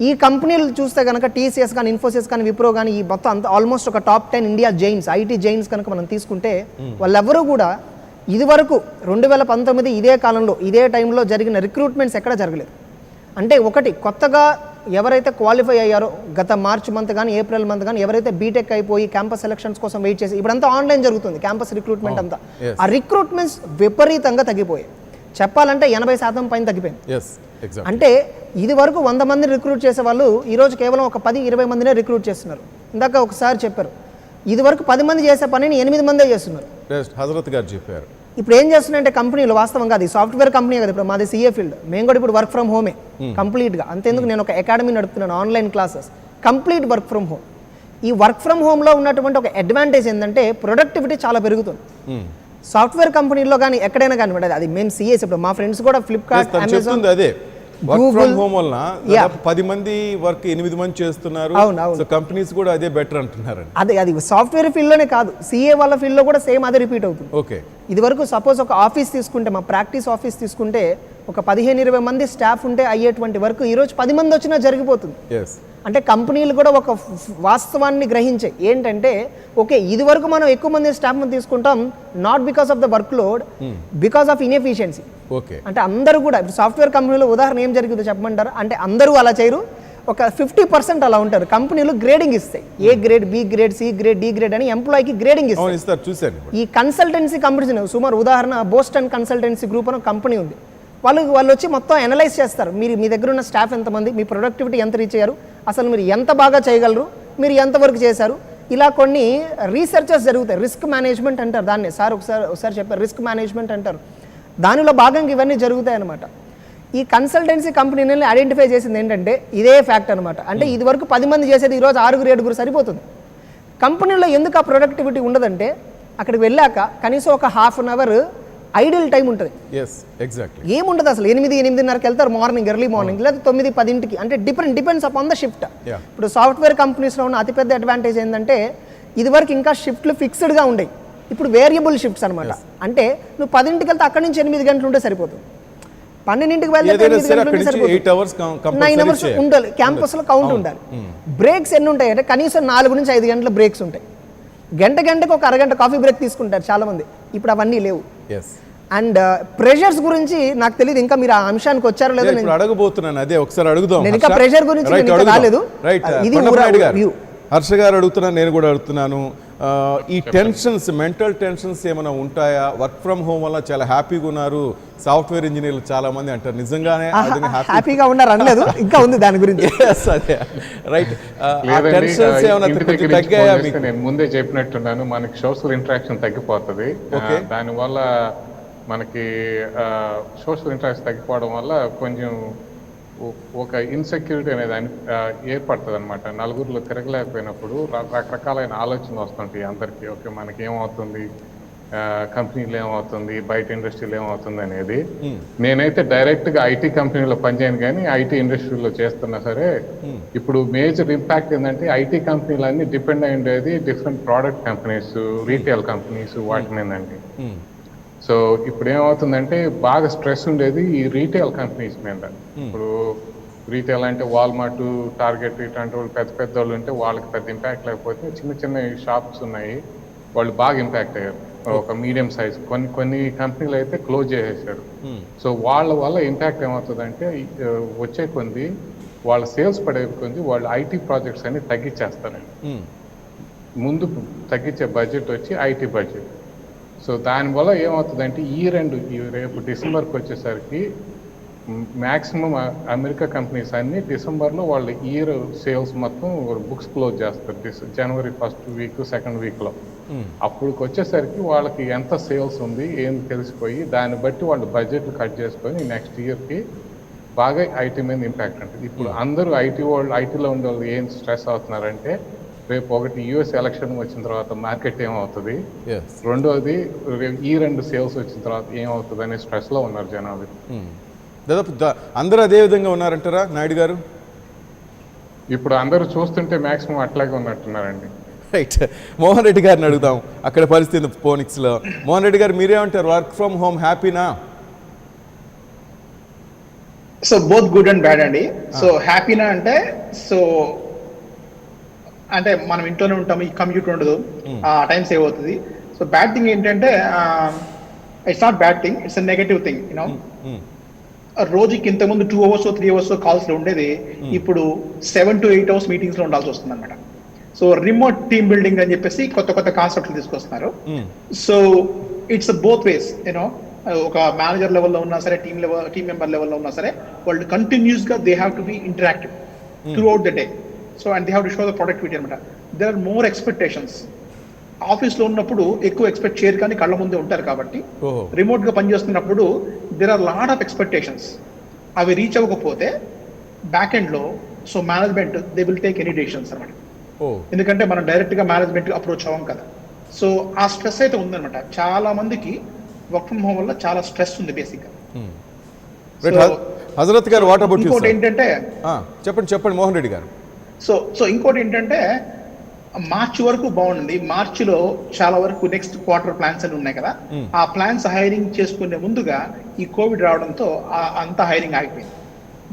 ఈ కంపెనీలు చూస్తే కనుక టీసీఎస్ కానీ, ఇన్ఫోసిస్ కానీ, విప్రో కానీ, ఈ మొత్తం అంతా ఆల్మోస్ట్ ఒక top 10 India giants, IT giants కనుక మనం తీసుకుంటే వాళ్ళెవరూ కూడా ఇది వరకు 2019 ఇదే కాలంలో ఇదే టైంలో జరిగిన రిక్రూట్మెంట్స్ ఎక్కడ జరగలేదు. అంటే ఒకటి, కొత్తగా ఎవరైతే క్వాలిఫై అయ్యారో గత మార్చ్ మంత్ కానీ ఏప్రిల్ మంత్ కానీ ఎవరైతే బీటెక్ అయిపోయి క్యాంపస్ సెలక్షన్స్ కోసం వెయిట్ చేసి, ఇప్పుడంతా ఆన్లైన్ జరుగుతుంది క్యాంపస్ రిక్రూట్మెంట్ అంతా, ఆ రిక్రూట్మెంట్స్ విపరీతంగా తగ్గిపోయాయి. చెప్పాలంటే 80% పైన తగ్గిపోయింది. అంటే ఇది వరకు 100 మందిని రిక్రూట్ చేసే వాళ్ళు ఈరోజు కేవలం ఒక 10-20 మందినే రిక్రూట్ చేస్తున్నారు. ఇందాక ఒకసారి చెప్పారు, ఇది వరకు 10 మంది చేసే పనిని 8 మందే చేస్తున్నారు. హజరత్ గారు చెప్పారు. ఇప్పుడు ఏం చేస్తున్నాయంటే కంపెనీలు, వాస్తవంగా అది సాఫ్ట్వేర్ కంపెనీ కదా, ఇప్పుడు మాది సిఏ ఫీల్డ్, మేము కూడా ఇప్పుడు వర్క్ ఫ్రమ్ హోమే కంప్లీట్గా. అంతేందుకు నేను ఒక అకాడమీ నడుపుతున్నాను, online classes, complete work from home. ఈ వర్క్ ఫ్రమ్ హోమ్లో ఉన్నటువంటి ఒక అడ్వాంటేజ్ ఏంటంటే ప్రొడక్టివిటీ చాలా పెరుగుతుంది. సాఫ్ట్వేర్ కంపెనీలో కానీ ఎక్కడైనా కానీ, అది మేము సిఎస్, ఇప్పుడు మా ఫ్రెండ్స్ కూడా ఫ్లిప్కార్ట్, అమెజాన్, అదే వర్క్ ఫ్రమ్ హోమ్ వల్ల 10 మంది వర్క్ 8 మంది చేస్తున్నారు. సో కంపెనీస్ కూడా అదే బెటర్ అంటున్నారు. అది సాఫ్ట్వేర్ ఫీల్డ్ లోనే కాదు, సిఏ వాళ్ళ ఫీల్డ్ లో కూడా సేమ్ అదే రిపీట్ అవుతుంది. ఓకే, ఇది వరకు సపోజ్ ఒక ఆఫీస్ తీసుకుంటే, మా ప్రాక్టీస్ ఆఫీస్ తీసుకుంటే ఒక 15-20 మంది స్టాఫ్ ఉంటే అయ్యేటువంటి వర్క్ ఈరోజు 10 మంది వచ్చినా జరిగిపోతుంది. అంటే కంపెనీలు కూడా ఒక వాస్తవాన్ని గ్రహించాయి ఏంటంటే, ఓకే ఇది వరకు మనం ఎక్కువ మంది స్టాఫ్ తీసుకుంటాం, not because of the work load, because of inefficiency. Okay, అంటే అందరూ కూడా, సాఫ్ట్వేర్ కంపెనీలో ఉదాహరణ ఏం జరిగిందో చెప్పమంటారు అంటే, అందరూ అలా చేయరు, ఒక 50% అలా ఉంటారు. కంపెనీలు గ్రేడింగ్ ఇస్తాయి, A grade, B grade, C grade, D grade అని ఎంప్లాయీకి గ్రేడింగ్ అవును, ఇస్తాయి. ఇస్తారు, చూశాను. ఈ కన్సల్టెన్సీ కంపెనీస్ సుమారు ఉదాహరణ బోస్టన్ కన్సల్టెన్సీ గ్రూప్ అని కంపెనీ ఉంది. వాళ్ళు వచ్చి మొత్తం అనలైజ్ చేస్తారు, మీరు మీ దగ్గర ఉన్న స్టాఫ్ ఎంతమంది, మీ ప్రొడక్టివిటీ ఎంత రీచ్ అయ్యారు, అసలు మీరు ఎంత బాగా చేయగలరు, మీరు ఎంతవరకు చేశారు, ఇలా కొన్ని రీసెర్చెస్ జరుగుతాయి. రిస్క్ మేనేజ్మెంట్ అంటారు దాన్ని, సార్ ఒకసారి చెప్పారు, రిస్క్ మేనేజ్మెంట్ అంటారు. దానిలో భాగంగా ఇవన్నీ జరుగుతాయి అన్నమాట. ఈ కన్సల్టెన్సీ కంపెనీని ఐడెంటిఫై చేసింది ఏంటంటే ఇదే ఫ్యాక్ట్ అనమాట. అంటే ఇది వరకు 10 మంది చేసేది ఈరోజు 6-7 సరిపోతుంది. కంపెనీలో ఎందుకు ఆ ప్రొడక్టివిటీ ఉండదంటే అక్కడికి వెళ్ళాక కనీసం ఒక ½ అన్ అవర్ ఐడియల్ టైం ఉంటుంది. ఏముండదు అసలు, 8-8:30కి వెళ్తారు మార్నింగ్, ఎర్లీ మార్నింగ్, లేదా 9-10కి. అంటే డిపెండ్స్ అపాన్ ద షిఫ్ట్. ఇప్పుడు సాఫ్ట్వేర్ కంపెనీస్లో ఉన్న అతిపెద్ద అడ్వాంటేజ్ ఏంటంటే ఇదివరకు ఇంకా షిఫ్ట్లు ఫిక్స్డ్గా ఉండేవి, ఇప్పుడు వేరియబుల్ షిఫ్ట్స్ అనమాట. అంటే నువ్వు 10కి వెళ్తే అక్కడి నుంచి 8 గంటలు ఉంటే సరిపోతుంది, 12కి వెళ్తే 8 గంటలు ఉంటే సరిపోతుంది, 9 అవర్స్ ఉండాలి, క్యాంపస్లో కౌంట్ ఉండాలి. బ్రేక్స్ ఎన్ని ఉంటాయి అంటే కనీసం 4-5 గంటల బ్రేక్స్ ఉంటాయి. గంటకు ఒక అరగంట కాఫీ బ్రేక్ తీసుకుంటారు చాలా మంది. ఇప్పుడు అవన్నీ లేవు. అండ్ ప్రెషర్స్ గురించి నాకు తెలియదు, ఇంకా మీరు ఆ అంశానికి వచ్చారో లేదో నేను అడగబోతున్నాను. అదే ఒకసారి అడుగుదాం. నేను ఇంకా ప్రెషర్ గురించి రాలేదు. ఇది హర్ష గారు అడుగుతున్నాను, నేను కూడా అడుగుతున్నాను. ఈ టెన్షన్స్, మెంటల్ టెన్షన్స్ ఏమైనా ఉంటాయా? వర్క్ ఫ్రమ్ హోమ్ వల్ల చాలా హ్యాపీగా ఉన్నారు సాఫ్ట్వేర్ ఇంజనీర్లు చాలా మంది అంటారు, నిజంగానే హ్యాపీగా ఉన్నారు అనలేదు, ఇంకా ఉంది దాని గురించి. నేను ముందే చెప్పినట్టున్నాను, మనకి సోషల్ ఇంటరాక్షన్ తగ్గిపోతుంది. దానివల్ల మనకి సోషల్ ఇంటరాక్షన్ తగ్గిపోవడం వల్ల కొంచెం ఒక ఇన్సెక్యూరిటీ అనేది ఏర్పడుతుంది అనమాట. నలుగురిలో తిరగలేకపోయినప్పుడు రకరకాలైన ఆలోచనలు వస్తుంటాయి అందరికీ. ఓకే, మనకి ఏమవుతుంది, కంపెనీలు ఏమవుతుంది, బయట ఇండస్ట్రీలో ఏమవుతుంది అనేది. నేనైతే డైరెక్ట్గా ఐటీ కంపెనీలో పనిచేయను, కానీ ఐటీ ఇండస్ట్రీలో చేస్తున్నా సరే ఇప్పుడు మేజర్ ఇంపాక్ట్ ఏంటంటే ఐటీ కంపెనీలు అన్ని డిపెండ్ అయి ఉండేది different product companies, retail companies, వాటి మీదండి. సో ఇప్పుడు ఏమవుతుందంటే బాగా స్ట్రెస్ ఉండేది ఈ రీటైల్ కంపెనీస్ మీద. ఇప్పుడు రీటైల్ అంటే వాల్మార్ట్, టార్గెట్ ఇట్లాంటి వాళ్ళు పెద్ద పెద్ద వాళ్ళు ఉంటే వాళ్ళకి పెద్ద ఇంపాక్ట్ లేకపోతే చిన్న చిన్న షాప్స్ ఉన్నాయి, వాళ్ళు బాగా ఇంపాక్ట్ అయ్యారు. ఒక మీడియం సైజ్ కొన్ని కంపెనీలు అయితే క్లోజ్ చేసేసారు. సో వాళ్ళ వల్ల ఇంపాక్ట్ ఏమవుతుందంటే వచ్చే కొంది వాళ్ళ సేల్స్ పడే కొంది వాళ్ళు ఐటీ ప్రాజెక్ట్స్ అన్ని తగ్గించేస్తారండి. ముందు తగ్గించే బడ్జెట్ వచ్చి ఐటీ బడ్జెట్. సో దానివల్ల ఏమవుతుందంటే రేపు డిసెంబర్కి వచ్చేసరికి మ్యాక్సిమం అమెరికా కంపెనీస్ అన్ని డిసెంబర్లో వాళ్ళ ఇయర్ సేల్స్ మొత్తం బుక్స్ క్లోజ్ చేస్తారు. జనవరి 1st వీక్, 2nd వీక్లో. అప్పుడుకి వచ్చేసరికి వాళ్ళకి ఎంత సేల్స్ ఉంది ఏం తెలిసిపోయి దాన్ని బట్టి వాళ్ళు బడ్జెట్లు కట్ చేసుకొని నెక్స్ట్ ఇయర్కి బాగా ఐటీ మీద ఇంపాక్ట్ ఉంటుంది. ఇప్పుడు అందరూ ఐటీలో ఉండే వాళ్ళు ఏం స్ట్రెస్ అవుతున్నారంటే రేపు ఒకటి యూఎస్ ఎలక్షన్ వచ్చిన తర్వాత మార్కెట్ ఏమవుతుంది, రెండోది ఈ 2 సేల్స్ వచ్చిన తర్వాత ఏమవుతుంది అనే స్ట్రెస్లో ఉన్నారు జనాలు. దాదాపు అందరూ అదే విధంగా ఉన్నారంటారా నాయుడు గారు? ఇప్పుడు అందరూ చూస్తుంటే మ్యాక్సిమం అట్లాగే ఉన్నట్టున్నారండి. రైట్, మోహన్ రెడ్డి గారిని అడుగుదాం అక్కడ పరిస్థితి ఫోనిక్స్లో. మోహన్ రెడ్డి గారు మీరేమంటారు, వర్క్ ఫ్రమ్ హోమ్ హ్యాపీనా? So both good and bad అండి. సో హ్యాపీనా అంటే మనం ఇంట్లోనే ఉంటాం, ఈ కమ్యూట్ ఉండదు, టైం సేవ్ అవుతుంది. సో బ్యాడ్ థింగ్ ఏంటంటే it's not bad thing, it's a negative thing. You know రోజుకి ఇంతకుముందు 2 hours 3 hours కాల్స్ లో ఉండేది, ఇప్పుడు 7 to 8 hours మీటింగ్స్ లో ఉండాల్సి వస్తుంది అనమాట. సో రిమోట్ టీమ్ బిల్డింగ్ అని చెప్పేసి కొత్త కాన్సెప్ట్లు తీసుకొస్తున్నారు. So it's both ways. You know ఒక మేనేజర్ లెవెల్లో ఉన్నా సరే, టీమ్ మెంబర్ లెవెల్లో ఉన్నా సరే, వాళ్ళు కంటిన్యూస్ గా they have to be interactive throughout the day. So and they have to show the productivity అనమాట. There are more expectations. ఆఫీస్లో ఉన్నప్పుడు ఎక్కువ ఎక్స్పెక్ట్ చేయరు, కానీ కళ్ళ ముందే ఉంటారు కాబట్టి. రిమోట్గా పనిచేస్తున్నప్పుడు there are lot of expectations. అవి రీచ్ అవ్వకపోతే బ్యాక్ ఎండ్లో so management they will take any decisions అనమాట. ఎందుకంటే మనం డైరెక్ట్గా మేనేజ్మెంట్ అప్రోచ్ అవ్వం కదా. సో ఆ స్ట్రెస్ అయితే ఉందన్నమాట. చాలా మందికి వర్క్ ఫ్రమ్ హోమ్ వల్ల చాలా స్ట్రెస్ ఉంది బేసిక్గా. హజరత్ గారు వాట్ అబౌట్ యు? ఇంకోటి ఏంటంటే చెప్పండి మోహన్ రెడ్డి గారు. సో ఇంకోటి ఏంటంటే మార్చి వరకు బాగుంది. మార్చిలో చాలా వరకు నెక్స్ట్ క్వార్టర్ ప్లాన్స్ అని ఉన్నాయి కదా, ఆ ప్లాన్స్ హైరింగ్ చేసుకునే ముందుగా ఈ కోవిడ్ రావడంతో అంతా హైరింగ్ ఆగిపోయింది.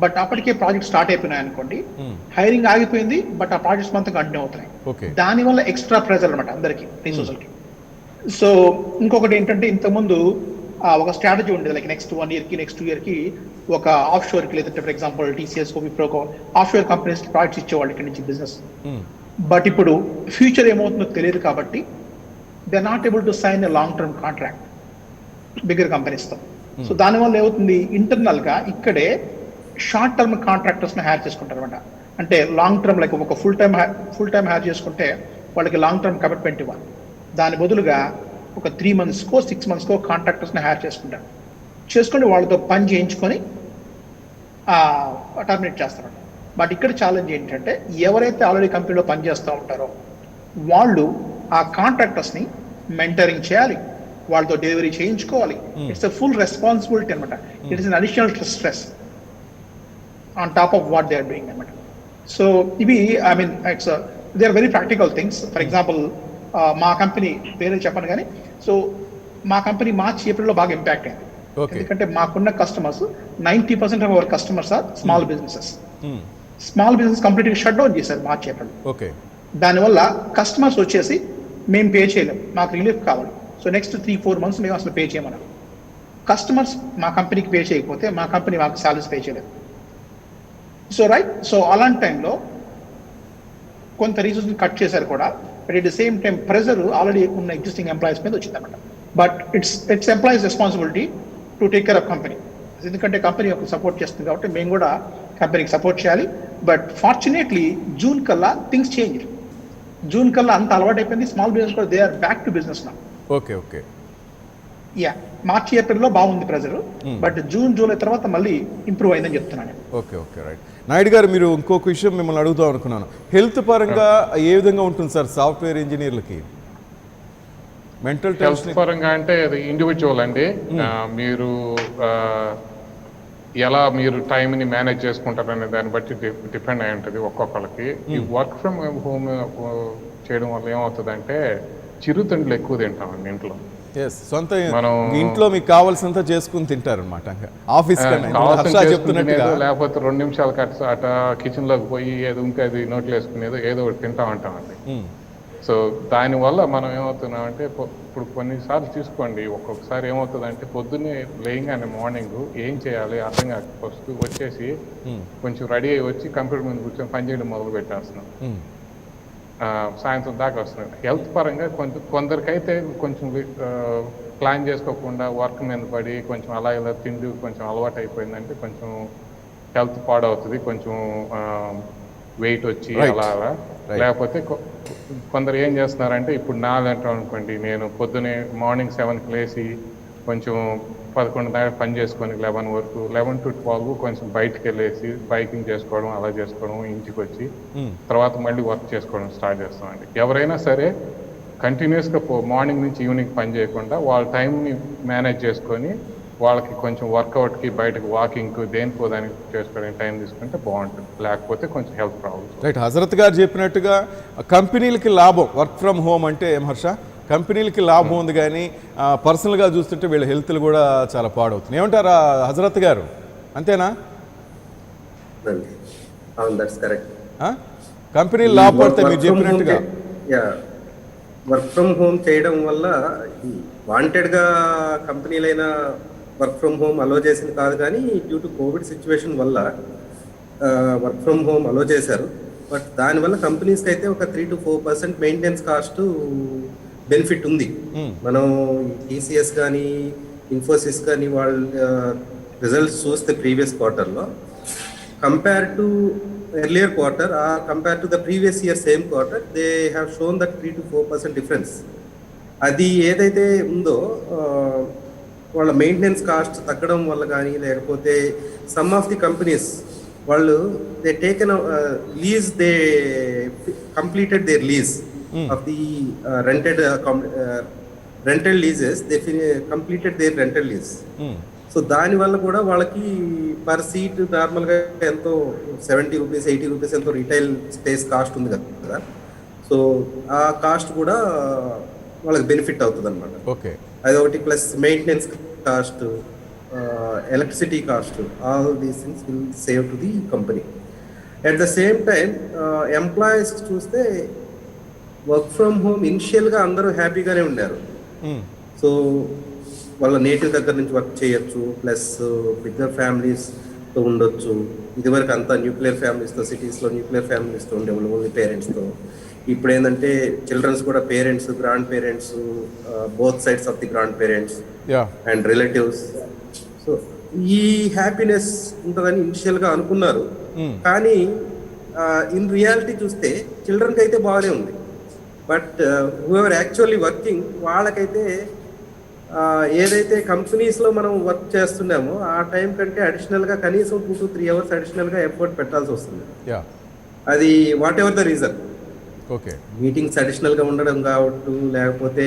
బట్ అప్పటికే ప్రాజెక్ట్ స్టార్ట్ అయిపోయినాయి అనుకోండి, హైరింగ్ ఆగిపోయింది, బట్ ఆ ప్రాజెక్ట్స్ మొత్తం కంటిన్యూ అవుతున్నాయి. దానివల్ల ఎక్స్ట్రా ప్రెజర్ అనమాట అందరికి రిసోర్సులకి. సో ఇంకొకటి ఏంటంటే ఇంతకుముందు ఒక స్ట్రాటజీ ఉండేది, లైక్ నెక్స్ట్ 1 yearకి నెక్స్ట్ 2 yearకి ఒక ఆఫ్ షోర్కి, లేదంటే ఫర్ ఎగ్జాంపుల్ టీసీఎస్కో విప్రోకో ఆఫ్ షోర్ కంపెనీస్ ప్రాజెక్ట్స్ ఇచ్చేవాళ్ళు ఇక్కడ నుంచి బిజినెస్. బట్ ఇప్పుడు ఫ్యూచర్ ఏమవుతుందో తెలియదు కాబట్టి they are not able to sign a long term contract bigger కంపెనీస్తో. సో దానివల్ల ఏమవుతుంది, ఇంటర్నల్గా ఇక్కడే షార్ట్ టర్మ్ కాంట్రాక్టర్స్ని హైర్ చేసుకుంటారు అనమాట. అంటే లాంగ్ టర్మ్, లైక్ ఒక ఫుల్ టైం హైర్ చేసుకుంటే వాళ్ళకి లాంగ్ టర్మ్ కమిట్మెంట్ ఇవ్వాలి. దాని బదులుగా ఒక 3 monthsకో 6 monthsకో కాంట్రాక్టర్స్ని హైర్ చేసుకొని వాళ్ళతో పని చేయించుకొని టర్మినేట్ చేస్తారు. బట్ ఇక్కడ ఛాలెంజ్ ఏంటంటే ఎవరైతే ఆల్రెడీ కంపెనీలో పనిచేస్తూ ఉంటారో వాళ్ళు ఆ కాంట్రాక్టర్స్ని మెంటరింగ్ చేయాలి, వాళ్ళతో డెలివరీ చేయించుకోవాలి. ఇట్స్ ఎ ఫుల్ రెస్పాన్సిబిలిటీ అనమాట. It is an additional stress on top of what they are doing అనమాట. సో ఇవి I mean it's they are very practical things. For example మా కంపెనీ పేరు చెప్పను కానీ, సో మా కంపెనీ మార్చ్ ఏప్రిల్లో బాగా ఇంపాక్ట్ అయింది. ఎందుకంటే మాకున్న customers 90% of our customers are small businesses. Small business కంప్లీట్గా షట్ డౌన్ చేశారు మార్చ్ ఏప్రిల్. దానివల్ల కస్టమర్స్ వచ్చేసి మేము పే చేయలేము, మాకు రిలీఫ్ కావాలి, సో నెక్స్ట్ 3-4 months మేము అసలు పే చేయమన్నారు. కస్టమర్స్ మా కంపెనీకి పే చేయకపోతే మా కంపెనీ మాకు సాలరీస్ పే చేయలేదు. సో అలాంటి టైంలో కొంత రీసోర్స్ కట్ చేశారు కూడా. But at the same time pressure already ఉన్న ఎగ్జిస్టింగ్ ఎంప్లాయీస్ మీద వచ్చిందన్నమాట. But it's employees responsibility to take care of company. ఎందుకంటే కంపెనీ ఒక సపోర్ట్ చేస్తుంది కాబట్టి మేము కూడా కంపెనీకి సపోర్ట్ చేయాలి. బట్ ఫార్చునేట్లీ జూన్ కల్లా థింగ్స్ చేంజ్. జూన్ కల్లా అంత అలవాటు అయిపోయింది, స్మాల్ బిజినెస్ కూడా they are back to business నా. ఓకే యా, మార్చి ఏప్రిల్లో బాగుంది ప్రెజర్, బట్ జూలై తర్వాత మళ్ళీ ఇంప్రూవ్ అయిందని చెప్తున్నాను. Okay right. నాయుడు గారు, మీరు ఇంకొక విషయం మిమ్మల్ని అడుగుదాం అనుకున్నాను. హెల్త్ పరంగా ఏ విధంగా ఉంటుంది సార్ సాఫ్ట్వేర్ ఇంజనీర్లకి? మెంటల్ హెల్త్ పరంగా అంటే అది ఇండివిజువల్ అండి. మీరు ఎలా మీరు టైంని మేనేజ్ చేసుకుంటారు అనే దాన్ని బట్టి డిపెండ్ అయి ఉంటుంది ఒక్కొక్కరికి. ఈ వర్క్ ఫ్రమ్ హోమ్ చేయడం వల్ల ఏమవుతుందంటే చిరుతిండ్లు ఎక్కువ తింటామండి ఇంట్లో. మనం ఇంట్లో మీకు కావాల్సినంత చేసుకుని తింటారు అనమాట. ఆఫీస్ లేకపోతే 2 నిమిషాలు అట కిచెన్ లోకి పోయి ఏదో ఇంకా అది నోట్లు వేసుకునేదో ఏదో ఒకటి తింటా ఉంటామండి. సో దానివల్ల మనం ఏమవుతున్నామంటే ఇప్పుడు కొన్నిసార్లు చూసుకోండి, ఒక్కొక్కసారి ఏమవుతుందంటే పొద్దున్నే లేయంగానే మార్నింగ్ ఏం చేయాలి అర్థం కాక ఫస్ట్ వచ్చేసి కొంచెం రెడీ అయ్యి వచ్చి కంప్యూటర్ ముందు కూర్చొని పనిచేయడం మొదలు పెట్టేస్తున్నాం. సాయంత్రం దాకా వస్తున్నాయి. హెల్త్ పరంగా కొందరికైతే కొంచెం ప్లాన్ చేసుకోకుండా వర్క్ మీద పడి కొంచెం అలా ఇలా తిండి కొంచెం అలవాటు అయిపోయిందంటే కొంచెం హెల్త్ పాడవుతుంది, కొంచెం వెయిట్ వచ్చి అలా అలా. లేకపోతే కొందరు ఏం చేస్తున్నారంటే ఇప్పుడు నాలంటాం అనుకోండి, నేను పొద్దునే మార్నింగ్ 7కి లేచి కొంచెం 11 దాకా పని చేసుకొని 11 వరకు 11 to 12 కొంచెం బయటకు వెళ్ళేసి బైకింగ్ చేసుకోవడం అలా చేసుకోవడం, ఇంటికి వచ్చి తర్వాత మళ్ళీ వర్క్ చేసుకోవడం స్టార్ట్ చేస్తామండి. ఎవరైనా సరే కంటిన్యూస్గా మార్నింగ్ నుంచి ఈవినింగ్ పని చేయకుండా వాళ్ళ టైంని మేనేజ్ చేసుకొని వాళ్ళకి కొంచెం వర్కౌట్కి బయటకు వాకింగ్కి దేనికో దానికి చేసుకోవడానికి టైం తీసుకుంటే బాగుంటుంది. లేకపోతే కొంచెం హెల్త్ ప్రాబ్లమ్స్. రైట్. హజరత్ గారు చెప్పినట్టుగా కంపెనీలకి లాభం వర్క్ ఫ్రమ్ హోమ్ అంటే ఏం హర్ష? కంపెనీలకి లాభం ఉంది, కానీ పర్సనల్గా చూస్తుంటే వీళ్ళ హెల్త్లు కూడా చాలా పాడవుతుంది. ఏమంటారా హజరత్ గారు, అంతేనా? కంపెనీలు లాభపడితే మీరు చెప్పినట్టుగా వర్క్ ఫ్రమ్ హోమ్ చేయడం వల్ల వాంటెడ్గా కంపెనీలైనా వర్క్ ఫ్రమ్ హోమ్ అలో చేసింది కాదు, కానీ డ్యూ టు కోవిడ్ సిచ్యువేషన్ వల్ల వర్క్ ఫ్రమ్ హోమ్ అలో చేశారు. బట్ దానివల్ల కంపెనీస్కి అయితే ఒక 3 to 4% మెయింటెనెన్స్ కాస్ట్ బెనిఫిట్ ఉంది. మనం టీసీఎస్ కానీ ఇన్ఫోసిస్ కానీ వాళ్ళ రిజల్ట్స్ చూస్తే ప్రీవియస్ క్వార్టర్లో compare to earlier quarter compare to the previous year same quarter they have shown that 3 to 4% difference. అది ఏదైతే ఉందో వాళ్ళ మెయింటెనెన్స్ కాస్ట్ తగ్గడం వల్ల కానీ, లేకపోతే సమ్ ఆఫ్ ది కంపెనీస్ వాళ్ళు they taken lease, they completed there lease of the rented leases, they completed there rented lease. So దానివల్ల కూడా వాళ్ళకి పర్ సీట్ నార్మల్గా ఎంతో 70 రూపీస్ 80 రూపీస్ ఎంతో రీటైల్ స్పేస్ కాస్ట్ ఉంది కదా. సో ఆ కాస్ట్ కూడా వాళ్ళకి బెనిఫిట్ అవుతుంది అనమాట. ఓకే, అదొకటి. Plus maintenance cost, electricity cost, all these things will save to the company. At the same time employees చూస్తే వర్క్ ఫ్రమ్ హోమ్ ఇనిషియల్గా అందరూ హ్యాపీగానే ఉన్నారు. సో వాళ్ళ నేటివ్ దగ్గర నుంచి వర్క్ చేయొచ్చు, ప్లస్ బిగ్గర్ ఫ్యామిలీస్తో ఉండొచ్చు. ఇదివరకు అంతా న్యూక్లియర్ ఫ్యామిలీస్తో, సిటీస్లో న్యూక్లియర్ ఫ్యామిలీస్తో ఉండేవాళ్ళు, ఓన్లీ పేరెంట్స్తో. ఇప్పుడు ఏంటంటే చిల్డ్రన్స్ కూడా parents, grand parents, both sides of the grand parents and relatives. So ఈ హ్యాపీనెస్ ఉంటుందని ఇనిషియల్గా అనుకున్నారు. కానీ ఇన్ రియాలిటీ చూస్తే చిల్డ్రన్కి అయితే బాగానే ఉంది. బట్ హూఎవర్ యాక్చువల్లీ వర్కింగ్, వాళ్ళకైతే ఏదైతే కంపెనీస్లో మనం వర్క్ చేస్తున్నామో ఆ టైం కంటే అడిషనల్గా కనీసం 2 to 3 hours అడిషనల్గా ఎఫర్ట్ పెట్టాల్సి వస్తుంది. అది what ever the reason. Okay, meetings అడిషనల్గా ఉండడం కావచ్చు, లేకపోతే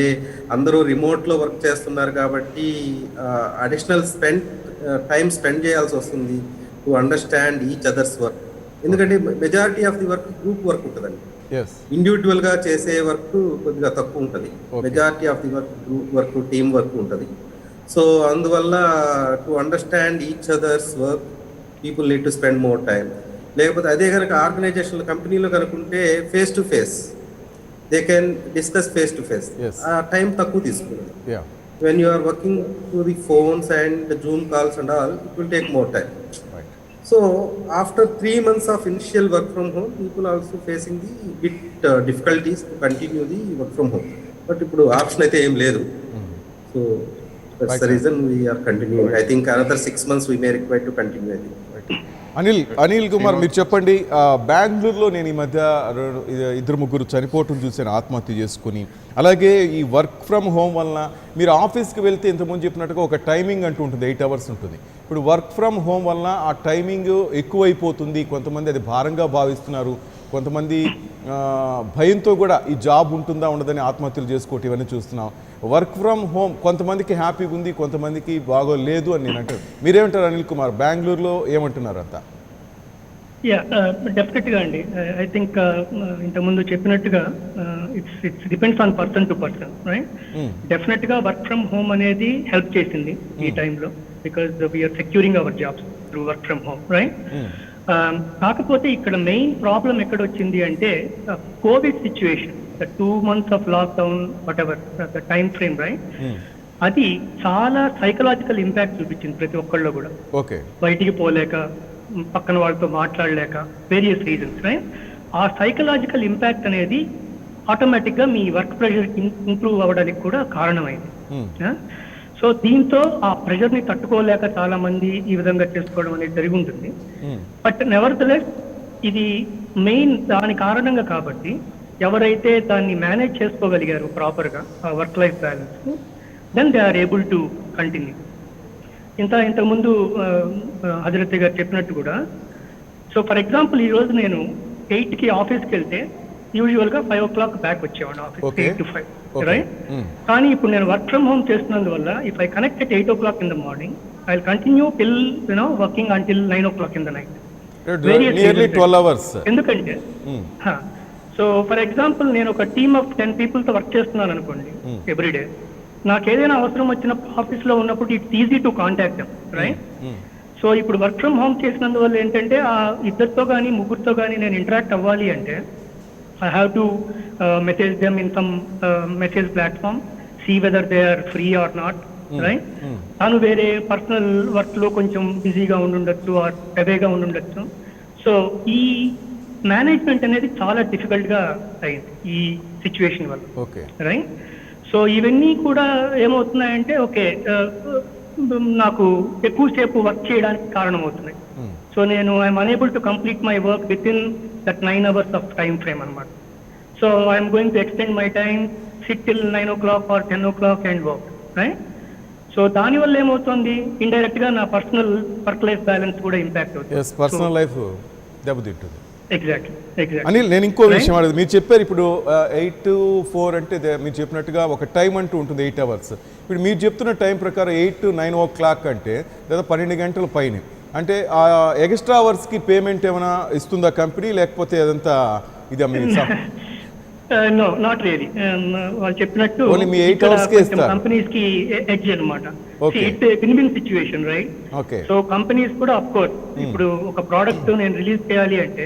అందరూ రిమోట్లో వర్క్ చేస్తున్నారు కాబట్టి అడిషనల్ టైం స్పెండ్ చేయాల్సి వస్తుంది to understand each other's work. ఎందుకంటే majority of the work group work ఉంటుందండి. ఇండివిజువల్గా చేసే వర్క్ కొద్దిగా తక్కువ ఉంటుంది. Majority of the work group work, team work ఉంటుంది. సో అందువల్ల to understand each other's work people need to spend more time. లేకపోతే అదే కనుక ఆర్గనైజేషన్ కంపెనీలో కనుకుంటే face to face they can discuss face to face. ఆ టైం తక్కువ తీసుకుంటుంది. When you are working through the phones and the Zoom calls and all, it will take more time. Right. So after 3 months of initial work from home, people are also facing the bit difficulties to continue the work from home. But ఇప్పుడు ఆప్షన్ అయితే ఏం లేదు. So that's the reason we are continuing. I think another 6 months we may require to continue. Anil Kumar, మీరు చెప్పండి. బెంగళూరులో నేను ఈ మధ్య 2-3 చనిపోవటం చూశాను, ఆత్మహత్య చేసుకుని. అలాగే ఈ వర్క్ ఫ్రమ్ హోమ్ వలన మీరు ఆఫీస్కి వెళ్తే ఇంతకుముందు చెప్పినట్టుగా ఒక టైమింగ్ అంటూ ఉంటుంది, 8 hours ఉంటుంది. ఇప్పుడు వర్క్ ఫ్రమ్ హోమ్ వలన ఆ టైమింగ్ ఎక్కువైపోతుంది. కొంతమంది అది భారంగా భావిస్తున్నారు, కొంతమంది భయంతో కూడా ఈ జాబ్ ఉంటుందా ఉండదని ఆత్మహత్యలు చేసుకోవటం ఇవన్నీ చూస్తున్నాం. వర్క్ ఫ్రమ్ హోమ్ కొంతమందికి హ్యాపీగా ఉంది, కొంతమందికి బాగోలేదు అని నేను అంటాను. మీరేమంటారు అనిల్ కుమార్? బెంగళూరులో ఏమంటున్నారు అంతా? డెఫినెట్గా అండి. ఐ థింక్ ఇంతకుముందు చెప్పినట్టుగా it's depends on person to person, right? డెఫినెట్గా వర్క్ ఫ్రమ్ హోమ్ అనేది హెల్ప్ చేసింది ఈ టైంలో, because we are securing our jobs through work from home, right? కాకపోతే ఇక్కడ మెయిన్ ప్రాబ్లం ఎక్కడ వచ్చింది అంటే covid situation, the 2 months of lockdown, whatever the time frame, right? అది చాలా సైకలాజికల్ ఇంపాక్ట్ చూపించింది ప్రతి ఒక్కళ్ళు కూడా. బయటికి పోలేక, పక్కన వాళ్ళతో మాట్లాడలేక, వేరియస్ రీజన్స్, రైట్? ఆ సైకలాజికల్ ఇంపాక్ట్ అనేది ఆటోమేటిక్గా మీ వర్క్ ప్రెషర్ ఇంప్రూవ్ అవ్వడానికి కూడా కారణమైంది. సో దీంతో ఆ ప్రెషర్ని తట్టుకోలేక చాలా మంది ఈ విధంగా చేసుకోవడం అనేది జరిగి ఉంటుంది. బట్ నెవర్తలెస్ ఇది మెయిన్ దాని కారణంగా కాబట్టి ఎవరైతే దాన్ని మేనేజ్ చేసుకోగలిగారు ప్రాపర్గా ఆ work life balance, then they are able to continue. ఇంతకుముందు హజరత్ గారు చెప్పినట్టు కూడా, సో ఫర్ ఎగ్జాంపుల్ ఈరోజు నేను 8కి ఆఫీస్కి వెళ్తే యూజువల్గా 5 o'clock బ్యాక్ వచ్చేవాడు ఆఫీస్, 8 to 5, రైట్? కానీ ఇప్పుడు నేను వర్క్ ఫ్రమ్ హోమ్ చేస్తున్నందువల్ల if I connect at 8 o'clock in the morning, I will continue till working until 9 o'clock in the night. Nearly 12 hours. ఎందుకంటే సో ఫర్ ఎగ్జాంపుల్ నేను ఒక టీమ్ ఆఫ్ 10 peopleతో వర్క్ చేస్తున్నాను అనుకోండి ఎవ్రీడే. నాకు ఏదైనా అవసరం వచ్చిన ఆఫీస్లో ఉన్నప్పుడు it's easy to contact them, right? So ఇప్పుడు వర్క్ ఫ్రమ్ హోమ్ చేసినందువల్ల ఏంటంటే ఆ ఇద్దరితో కానీ ముగ్గురితో కానీ నేను ఇంటరాక్ట్ అవ్వాలి అంటే I have to message them in some message platform, see whether they are free or not, right? Tanu vere personal work lo koncham busy ga undundachchu or awayga undundachchu. So ee management anedi chaala difficult ga ayindi ee situation valla, right? So ivanni kuda emoutunnayante నాకు ఎక్కువ సేపు వర్క్ చేయడానికి కారణం అవుతున్నాయి. సో నేను I'm unable to complete my work within that 9 hours of time frame అనమాట. So I'm going to extend my time, sit till 9 o'clock or 10 o'clock and work, right? So దానివల్ల ఏమవుతుంది, ఇండైరెక్ట్ గా నా పర్సనల్ వర్క్ లైఫ్ బ్యాలెన్స్ కూడా ఇంపాక్ట్ అవుతుంది. పర్సనల్ లైఫ్ దెబ్బతింటుంది. ఎగ్జాక్ట్లీ. అనిల్, నేను ఇంకో విషయం అడిగింది. మీరు చెప్పారు ఇప్పుడు 8 to 4 అంటే మీరు చెప్పినట్టుగా ఒక టైం అంటూ ఉంటుంది 8 hours. ఇప్పుడు మీరు చెప్తున్న టైం ప్రకారం 8 to 9 o'clock అంటే లేదా 12 గంటల పైన అంటే ఆ ఎక్స్ట్రా అవర్స్కి పేమెంట్ ఏమైనా ఇస్తుందా కంపెనీ, లేకపోతే అదంతా ఇది నో, నాట్ రియలీ. వాళ్ళు చెప్పినట్టు కంపెనీస్ కి ఎడ్జ్ అనమాట. Win win situation, right? So companies కూడా అఫ్ కోర్స్ ఇప్పుడు ఒక ప్రోడక్ట్ నేను రిలీజ్ చేయాలి అంటే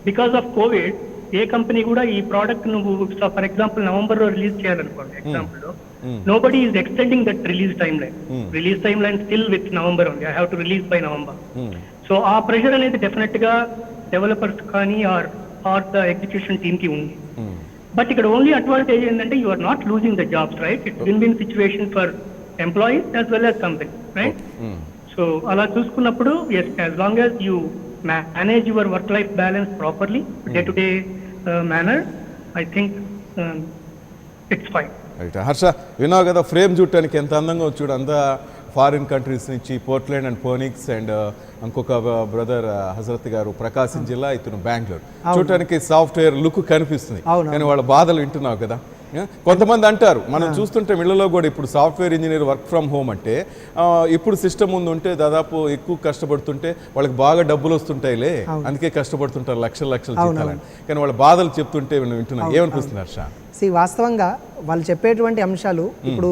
బికాస్ ఆఫ్ కోవిడ్ ఏ కంపెనీ కూడా ఈ ప్రోడక్ట్ నువ్వు ఫర్ ఎగ్జాంపుల్ నవంబర్ లో రిలీజ్ చేయాలనుకోండి ఎగ్జాంపుల్ లో nobody is extending that release time line. Release time line still with November ఉంది. I have to release by November. So ఆ ప్రెషర్ అనేది డెఫినెట్ గా డెవలపర్స్ కానీ ఆర్ ద ఎగ్జిక్యూషన్ టీమ్ కి ఉంది. బట్ ఇక్కడ ఓన్లీ అడ్వాంటేజ్ ఏంటంటే you are not losing the jobs, right? It's win situation for employees as well as company, right? So అలా చూసుకున్నప్పుడు yes, as long as you manage your work life balance properly day to day manner, I think it's fine. Right. Harsha, విన్నావు కదా ఫ్రేమ్ చూడటానికి ఎంత అందంగా చూడు, అంతా ఫారిన్ కంట్రీస్ నుంచి పోర్ట్లాండ్ అండ్ ఫోనిక్స్ అండ్ ఇంకొక బ్రదర్ హజరత్ గారు ప్రకాశం జిల్లా, ఇతను బెంగళూరు. చూడటానికి సాఫ్ట్వేర్ లుక్ కనిపిస్తుంది, కానీ వాళ్ళ బాధలు వింటున్నావు కదా. కొంతమంది అంటారు, మనం చూస్తుంటే ఇళ్లలో కూడా ఇప్పుడు software engineer work from home అంటే ఇప్పుడు సిస్టమ్ ముందు ఉంటే దాదాపు ఎక్కువ కష్టపడుతుంటే వాళ్ళకి బాగా డబ్బులు వస్తుంటాయిలే, అందుకే కష్టపడుతుంటారు లక్షల లక్షలు జీతాలని. కానీ వాళ్ళ బాధలు చెప్తుంటే వింటున్నాం, ఏమనిపిస్తుంది హర్ష? వాస్తవంగా వాళ్ళు చెప్పేటువంటి అంశాలు ఇప్పుడు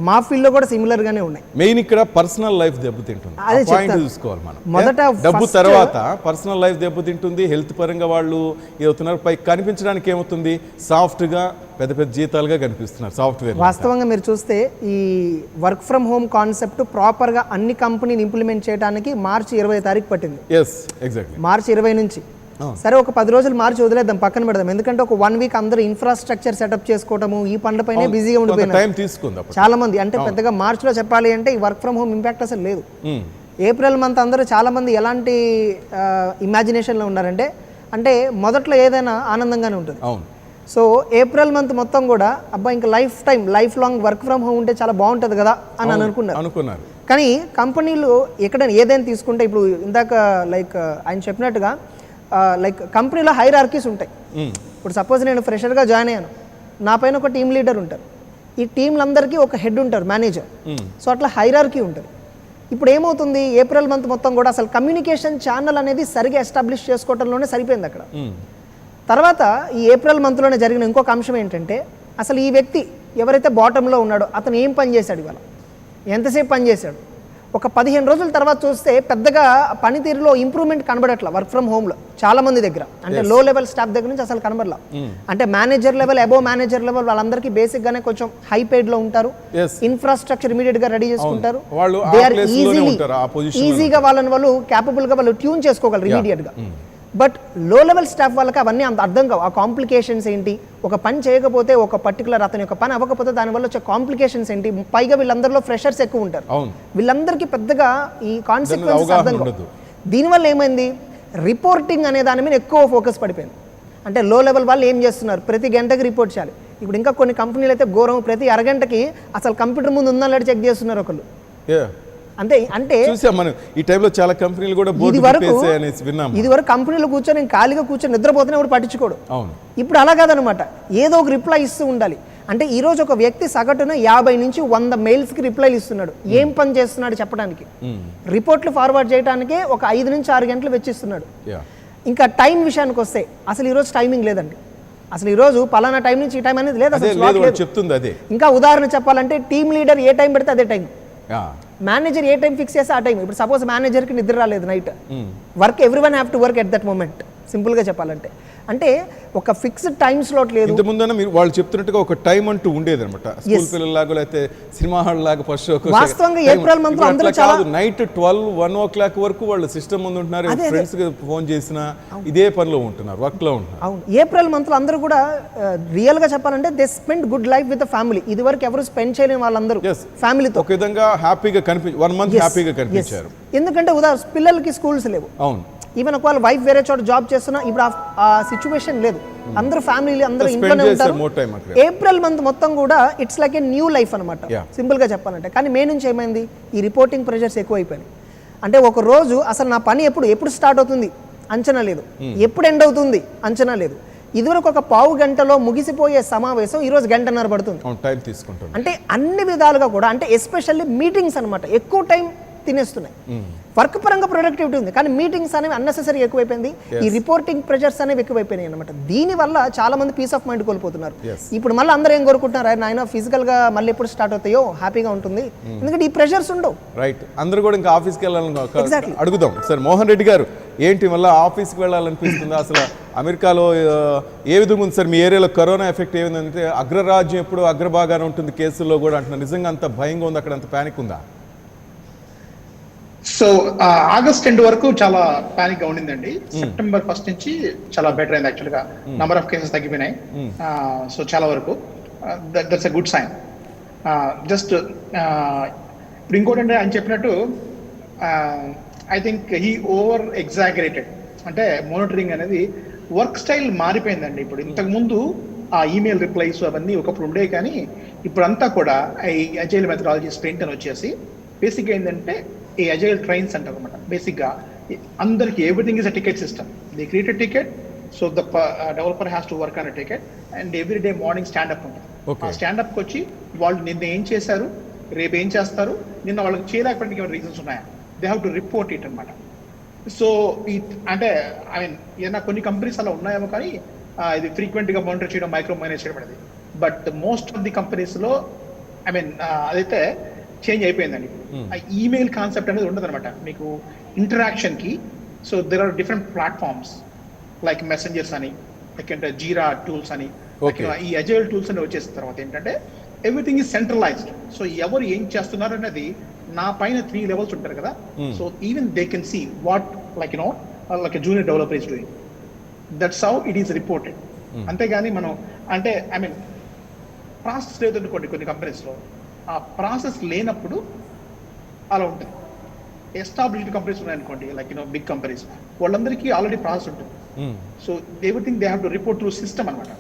మా ఫీల్డ్ లో కూడా సిమిలర్ గానే ఉన్నాయి. మెయిన్ ఇక్కడ పర్సనల్ లైఫ్ దెబ్బతింటుంది, పాయింట్ చూసుకోవాలి మనం. మొదట డబ్బు తర్వాత పర్సనల్ లైఫ్ దెబ్బతింటుంది, హెల్త్ పరంగా వాళ్ళు అవుతున్నారు. పై కనిపించడానికి ఏమవుతుంది, సాఫ్ట్ గా పెద్ద పెద్ద జీతాలుగా కనిపిస్తున్నారు సాఫ్ట్వేర్. వాస్తవంగా మీరు చూస్తే ఈ work from home concept proper గా అన్ని కంపెనీని ఇంప్లిమెంట్ చేయడానికి మార్చి 20 తారీఖు పట్టింది. మార్చి 20 నుంచి. సరే, ఒక 10 రోజులు మార్చి వదిలేద్దాం, పక్కన పెడదాం. ఎందుకంటే ఒక 1 వీక్ అందరూ ఇన్ఫ్రాస్ట్రక్చర్ సెటప్ చేసుకోవడము, ఈ పనులపైనే బిజీగా ఉండిపోయినారు చాలా మంది. అంటే పెద్దగా మార్చిలో చెప్పాలి అంటే ఈ వర్క్ ఫ్రమ్ హోమ్ ఇంపాక్ట్ అసలు లేదు. ఏప్రిల్ మంత్ అందరూ చాలా మంది ఎలాంటి ఇమాజినేషన్లో ఉన్నారంటే, అంటే మొదట్లో ఏదైనా ఆనందంగానే ఉంటుంది. సో ఏప్రిల్ మంత్ మొత్తం కూడా అబ్బా ఇంకా life long work from home ఉంటే చాలా బాగుంటుంది కదా అని అనుకున్నారు. కానీ కంపెనీలు ఎక్కడైనా ఏదైనా తీసుకుంటే, ఇప్పుడు ఇందాక లైక్ ఆయన చెప్పినట్టుగా లైక్ కంపెనీలో హైరార్కీస్ ఉంటాయి. ఇప్పుడు సపోజ్ నేను ఫ్రెషర్గా జాయిన్ అయ్యాను, నా పైన ఒక టీమ్ లీడర్ ఉంటారు, ఈ టీంలందరికీ ఒక హెడ్ ఉంటారు, మేనేజర్. సో అట్లా హైరార్కీ ఉంటుంది. ఇప్పుడు ఏమవుతుంది, ఏప్రిల్ మంత్ మొత్తం కూడా అసలు కమ్యూనికేషన్ ఛానల్ అనేది సరిగా ఎస్టాబ్లిష్ చేసుకోవడంలోనే సరిపోయింది అక్కడ. తర్వాత ఈ ఏప్రిల్ మంత్లోనే జరిగిన ఇంకొక అంశం ఏంటంటే, అసలు ఈ వ్యక్తి ఎవరైతే బాటంలో ఉన్నాడో అతను ఏం పని చేశాడు, ఇవాళ ఎంతసేపు పని చేశాడు. ఒక 15 రోజుల తర్వాత చూస్తే పెద్దగా పనితీరులో ఇంప్రూవ్మెంట్ కనబడట్లా వర్క్ ఫ్రమ్ హోమ్లో చాలా మంది దగ్గర. అంటే లో లెవెల్ స్టాఫ్ దగ్గర నుంచి అసలు కనబడలా. అంటే manager level, above manager level వాళ్ళందరికీ బేసిక్ గానే కొంచెం హై పెయిడ్ లో ఉంటారు, ఇన్ఫ్రాస్ట్రక్చర్ ఇమీడియట్ గా రెడీ చేసుకుంటారు, ఈజీగా వాళ్ళు క్యాపబుల్ గా వాళ్ళు ట్యూన్ చేసుకోగలరు ఇమీడియట్ గా. బట్ లో లెవెల్ స్టాఫ్ వాళ్ళకి అవన్నీ అంత అర్థం కావు. ఆ కాంప్లికేషన్స్ ఏంటి, ఒక పని చేయకపోతే, ఒక పర్టికులర్ అతని యొక్క పని అవ్వకపోతే దానివల్ల వచ్చే కాంప్లికేషన్స్ ఏంటి, పైగా వీళ్ళందరిలో ఫ్రెషర్స్ ఎక్కువ ఉంటారు, వీళ్ళందరికీ పెద్దగా ఈ కాన్సిక్వెన్సెస్ అర్థం కావు. దీనివల్ల ఏమైంది, రిపోర్టింగ్ అనే దాని మీద ఎక్కువ ఫోకస్ పడిపోయింది. అంటే లో లెవెల్ వాళ్ళు ఏం చేస్తున్నారు, ప్రతి గంటకి రిపోర్ట్ చేయాలి. ఇప్పుడు ఇంకా కొన్ని కంపెనీలు అయితే ఘోరం, ప్రతి అరగంటకి అసలు కంప్యూటర్ ముందు ఉందా లేదో చెక్ చేస్తున్నారు ఒకళ్ళు. అంటే చూసాం మనం ఈ టైంలో చాలా కంపెనీలు కూడా ఇది వరకు కంపెనీలో కూర్చొని ఖాళీగా కూర్చొని నిద్రపోతూనే కూడా పట్టించుకోడు. ఇప్పుడు అలా కాదనమాట, ఏదో ఒక రిప్లై ఇస్తూ ఉండాలి. అంటే ఈ రోజు ఒక వ్యక్తి సగటున 50 నుంచి 100 మెయిల్స్కి రిప్లైలు ఇస్తున్నాడు, ఏం పని చేస్తున్నాడు చెప్పడానికి. రిపోర్ట్లు ఫార్వర్డ్ చేయడానికే ఒక 5 నుంచి 6 గంటలు వెచ్చిస్తున్నాడు. ఇంకా టైం విషయానికి వస్తే అసలు ఈరోజు టైమింగ్ లేదండి. అసలు ఈరోజు పలానా టైం నుంచి ఈ టైం అనేది లేదు చెప్తుంది. ఇంకా ఉదాహరణ చెప్పాలంటే టీమ్ లీడర్ ఏ టైం పెడితే అదే టైం, మేనేజర్ ఏ టైం ఫిక్స్ చేస్తే ఆ టైం. ఇప్పుడు సపోజ్ మేనేజర్కి నిద్ర రాలేదు night, work everyone have to work at that moment. సింపుల్గా చెప్పాలంటే అంటే ఒక ఫిక్స్డ్ టైం స్లాట్ లేదు. ఇంత ముందన్న మీరు వాళ్ళు చెప్తున్నట్టుగా ఒక టైం అంటూ ఉండేది అనమాట, స్కూల్ పిల్లలాగా లేకపోతే సినిమా హాల్ లాగా ఫస్ట్ షో. వాస్తవంగా ఏప్రిల్ మంత్ అందరూ చాలా నైట్ 12-1 o'clock వరకు వాళ్ళు సిస్టమ్ ముందు ఉంటున్నారు, ఫ్రెండ్స్ కి ఫోన్ చేసినా ఇదే పనిలో ఉంటున్నారు, వర్క్ లో ఉంటున్నారు. అవును, ఏప్రిల్ మంత్ లో అందరూ కూడా రియల్ గా చెప్పాలంటే they spend good life with family. ఇది వరకు ఎవరు స్పెండ్ చేయలేని వాళ్ళందరూ ఫ్యామిలీతో ఒక విధంగా హ్యాపీగా 1 month హ్యాపీగా కనిపించారు. ఎందుకంటే ఉదాహరణ పిల్లలకి స్కూల్స్ లేవు. అవును, ఈవెన్ ఒకవేళ వైఫ్ వేరే చోట జాబ్ చేస్తున్నా ఇప్పుడు ఆ సిచ్యువేషన్ లేదు, అందరూ ఫ్యామిలీ అందరూ ఇంట్లోనే ఉంటారు. ఏప్రిల్ మంత్ మొత్తం కూడా it's like a new life అనమాట, సింపుల్ గా చెప్పాలంటే. కానీ మే నుంచి ఏమైంది, ఈ రిపోర్టింగ్ ప్రెషర్స్ ఎక్కువైపోయినాయి. అంటే ఒక రోజు అసలు నా పని ఎప్పుడు స్టార్ట్ అవుతుంది అంచనా లేదు, ఎప్పుడు ఎండ్ అవుతుంది అంచనా లేదు. ఇదివరకు ఒక పావు గంటలో ముగిసిపోయే సమావేశం ఈరోజు గంటన్నర పడుతుంది. అంటే అన్ని విధాలుగా కూడా, అంటే ఎస్పెషల్లీ మీటింగ్స్ అనమాట ఎక్కువ టైం తినేస్తున్నాయి. వర్క్ పరంగా ప్రొడక్టివిటీ ఉంది, కానీ మీటింగ్స్ అనేవి అన్నెసెసరీ ఎక్కువైపోయింది, ఈ రిపోర్టింగ్ ప్రెషర్స్ అనేవి ఎక్కువైపోయినాయి అనమాట. దీని వల్ల చాలా మంది పీస్ ఆఫ్ మైండ్ కోల్పోతున్నారు. ఇప్పుడు మళ్ళీ అందరూ ఏం కోరుకుంటున్నారు, ఆయన ఫిజికల్ గా మళ్ళీ ఎప్పుడు స్టార్ట్ అవుతాయో హ్యాపీగా ఉంటుంది, ఎందుకంటే ఈ ప్రెషర్స్ ఉండవు. రైట్, అందరూ కూడా ఇంకా ఆఫీస్కి వెళ్ళాలని అడుగుదాం. సార్ మోహన్ రెడ్డి గారు, ఏంటి మళ్ళీ ఆఫీస్కి వెళ్ళాలనిపిస్తుందా, అసలు అమెరికాలో ఏ విధంగా ఉంది సార్ మీ ఏరియాలో కరోనా ఎఫెక్ట్ ఏమిందంటే అగ్రరాజ్యం ఎప్పుడు అగ్రభాగానే ఉంటుంది కేసుల్లో కూడా అంటున్నారు. నిజంగా అంత భయంగా ఉంది అక్కడ, అంత ప్యానిక్ ఉందా? సో ఆగస్ట్ ఎండ్ వరకు చాలా ప్యానిక్ గా ఉండిందండి. సెప్టెంబర్ 1 నుంచి చాలా బెటర్ అయింది యాక్చువల్ గా. నంబర్ ఆఫ్ కేసెస్ తగ్గిపోయినాయి. సో చాలా వరకు that's a good sign. Just ఇప్పుడు ఇంకోటి అంటే ఆయన చెప్పినట్టు I think he over exaggerated. అంటే మానిటరింగ్ అనేది వర్క్ స్టైల్ మారిపోయిందండి. ఇప్పుడు ఇంతకు ముందు ఆ ఈమెయిల్ రిప్లైస్ అవన్నీ ఒకప్పుడు ఉండే, కానీ ఇప్పుడంతా కూడా ఈ అజైల్ మెథడాలజీ స్ప్రింట్ అని వచ్చేసి బేసిక్గా ఏంటంటే ఈ అజైల్ ట్రైన్స్ అంటారు అనమాట. బేసిక్గా అందరికి everything is a ticket system. The create ticket, so the developer has to work on a ticket and every day morning standup ఉంటుంది. ఆ స్టాండప్కి వచ్చి వాళ్ళు నిన్న ఏం చేశారు, రేపు ఏం చేస్తారు, నిన్న వాళ్ళకి చేయలేకపోవడానికి ఏమైనా రీజన్స్ ఉన్నాయా, they have to report it అనమాట. సో అంటే ఐ మీన్ ఏదైనా కొన్ని కంపెనీస్ అలా ఉన్నాయేమో, కానీ ఇది ఫ్రీక్వెంట్ గా మానిటర్ చేయడం, మైక్రో మేనేజ్ చేయడం అనేది. But most of the companies లో ఐ మీన్ అదైతే చేంజ్ అయిపోయిందండి. ఆ ఈమెయిల్ కాన్సెప్ట్ అనేది ఉండదు అనమాట మీకు ఇంటరాక్షన్ కి. So there are different platforms like messengers అని, లైక్ అంటే జీరా టూల్స్ అని, ఈ అజైల్ టూల్స్ అని వచ్చేసిన తర్వాత ఏంటంటే ఎవ్రీథింగ్ ఈజ్ సెంట్రలైజ్డ్. సో ఎవరు ఏం చేస్తున్నారు అనేది నా పైన 3 levels ఉంటారు కదా. So even they can see what like like junior developer is doing. That's how it is reported. అంతేగాని మనం అంటే ఐ మీన్ ప్రాసెస్ లేదనుకోండి కొన్ని కంపెనీస్లో, ఆ ప్రాసెస్ లేనప్పుడు అలా ఉంటుంది. ఎస్టాబ్లిష్డ్ కంపెనీస్ ఉన్నాయనుకోండి, లైక్ బిగ్ కంపెనీస్, వాళ్ళందరికీ ఆల్రెడీ ప్రాసెస్ ఉంటుంది. So everything they have to report through system అనమాట.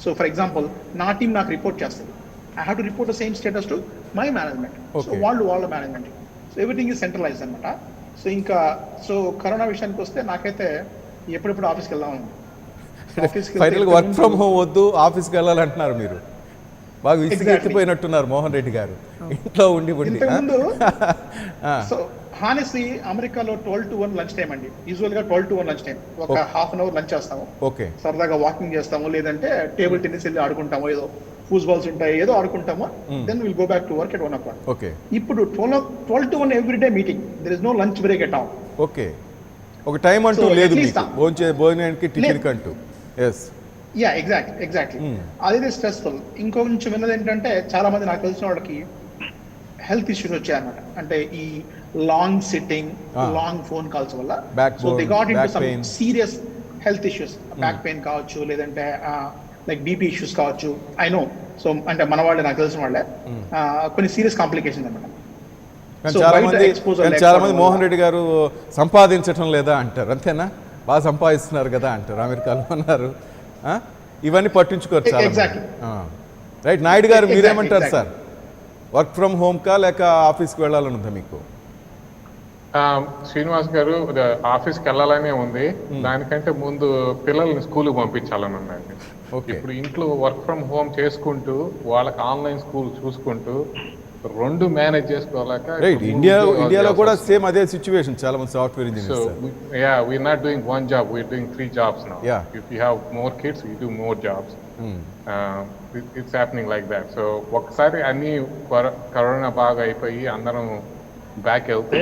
సో ఫర్ ఎగ్జాంపుల్ నా టీం నాకు రిపోర్ట్ చేస్తుంది, I have to report the same status to my management. So వాళ్ళ management. So everything is centralise అనమాట. సో ఇంకా సో కరోనా విషయానికి వస్తే నాకైతే ఎప్పుడెప్పుడు ఆఫీస్కి వెళ్దాం. ఫైనల్గా వర్క్ ఫ్రమ్ హోమ్ వద్దు, ఆఫీస్కి వెళ్ళాలంటున్నారు మీరు. బాగా విసిగెత్తిపోయినట్టున్నారు మోహన్ రెడ్డి గారు ఇంట్లో ఉండి. ఇంతకుముందు సో హానెస్ట్లీ అమెరికాలో 12 to 1 లంచ్ టైం అండి. యూజువల్ గా 12 to 1 లంచ్ టైం. ఒక హాఫ్ అన్ అవర్ లంచ్ చేస్తాము, సరదాగా వాకింగ్ చేస్తాము, లేదంటే టేబుల్ టెన్నిస్ వెళ్ళి ఆడుకుంటాము, ఏదో ఫుట్బాల్స్ ఉంటాయి, ఏదో ఆడుకుంటాము. Then will go back to work at 1 o'clock. ఇప్పుడు 12 to 1 every day meeting. There is no lunch break at all. Okay, ఒక టైం అంటూ లేదు భోజనానికి, టిఫిన్ కంటూ. Yeah exactly. అదే స్ట్రెస్ఫుల్. ఇంకొంచెం విన్నది ఏంటంటే చాలా మంది నాకు తెలిసిన వాళ్ళకి హెల్త్ ఇష్యూస్ వచ్చాయన్నమాట. అంటే ఈ long sitting, long phone calls వల్ల. So they got into some serious health issues. Back pain కావచ్చు, లేదంటే లైక్ బీపీ ఇష్యూస్ కావచ్చు. I know. సో అంటే మన వాళ్ళే, నాకు తెలిసిన వాళ్ళే, కొన్ని సీరియస్ కాంప్లికేషన్స్ అనమాట. చాలా మంది మోహన్ రెడ్డి గారు సంపాదించడం లేదా అంటారు. అంతేనా? బాగా సంపాదిస్తున్నారు కదా అంటారు, అమెరికాలో ఉన్నారు. ఇవన్నీ పట్టించుకోరు చాలా. రైట్. నాయుడు గారు మీరేమంటారు సార్? వర్క్ ఫ్రమ్ హోమ్ కా లేక ఆఫీస్కి వెళ్ళాలని ఉందా మీకు? శ్రీనివాస్ గారు, ఆఫీస్కి వెళ్ళాలనే ఉంది. దానికంటే ముందు పిల్లల్ని స్కూల్కి పంపించాలని ఉందండి. ఇప్పుడు ఇంట్లో వర్క్ ఫ్రమ్ హోమ్ చేసుకుంటూ వాళ్ళకి ఆన్లైన్ స్కూల్ చూసుకుంటూ 2 మేనేజ్ చేసుకోలేక ఇండియాలో కూడా సేమ్ అదే సిచ్యువేషన్. చాలా మంది software engineers. So yeah, we're not doing 1 job, we're doing 3 jobs now. If you have more kids, you do more jobs. It's happening like that. So ఒకసారి అన్ని కరోనా బాగా అయిపోయి అందరం బ్యాక్ వెళ్తే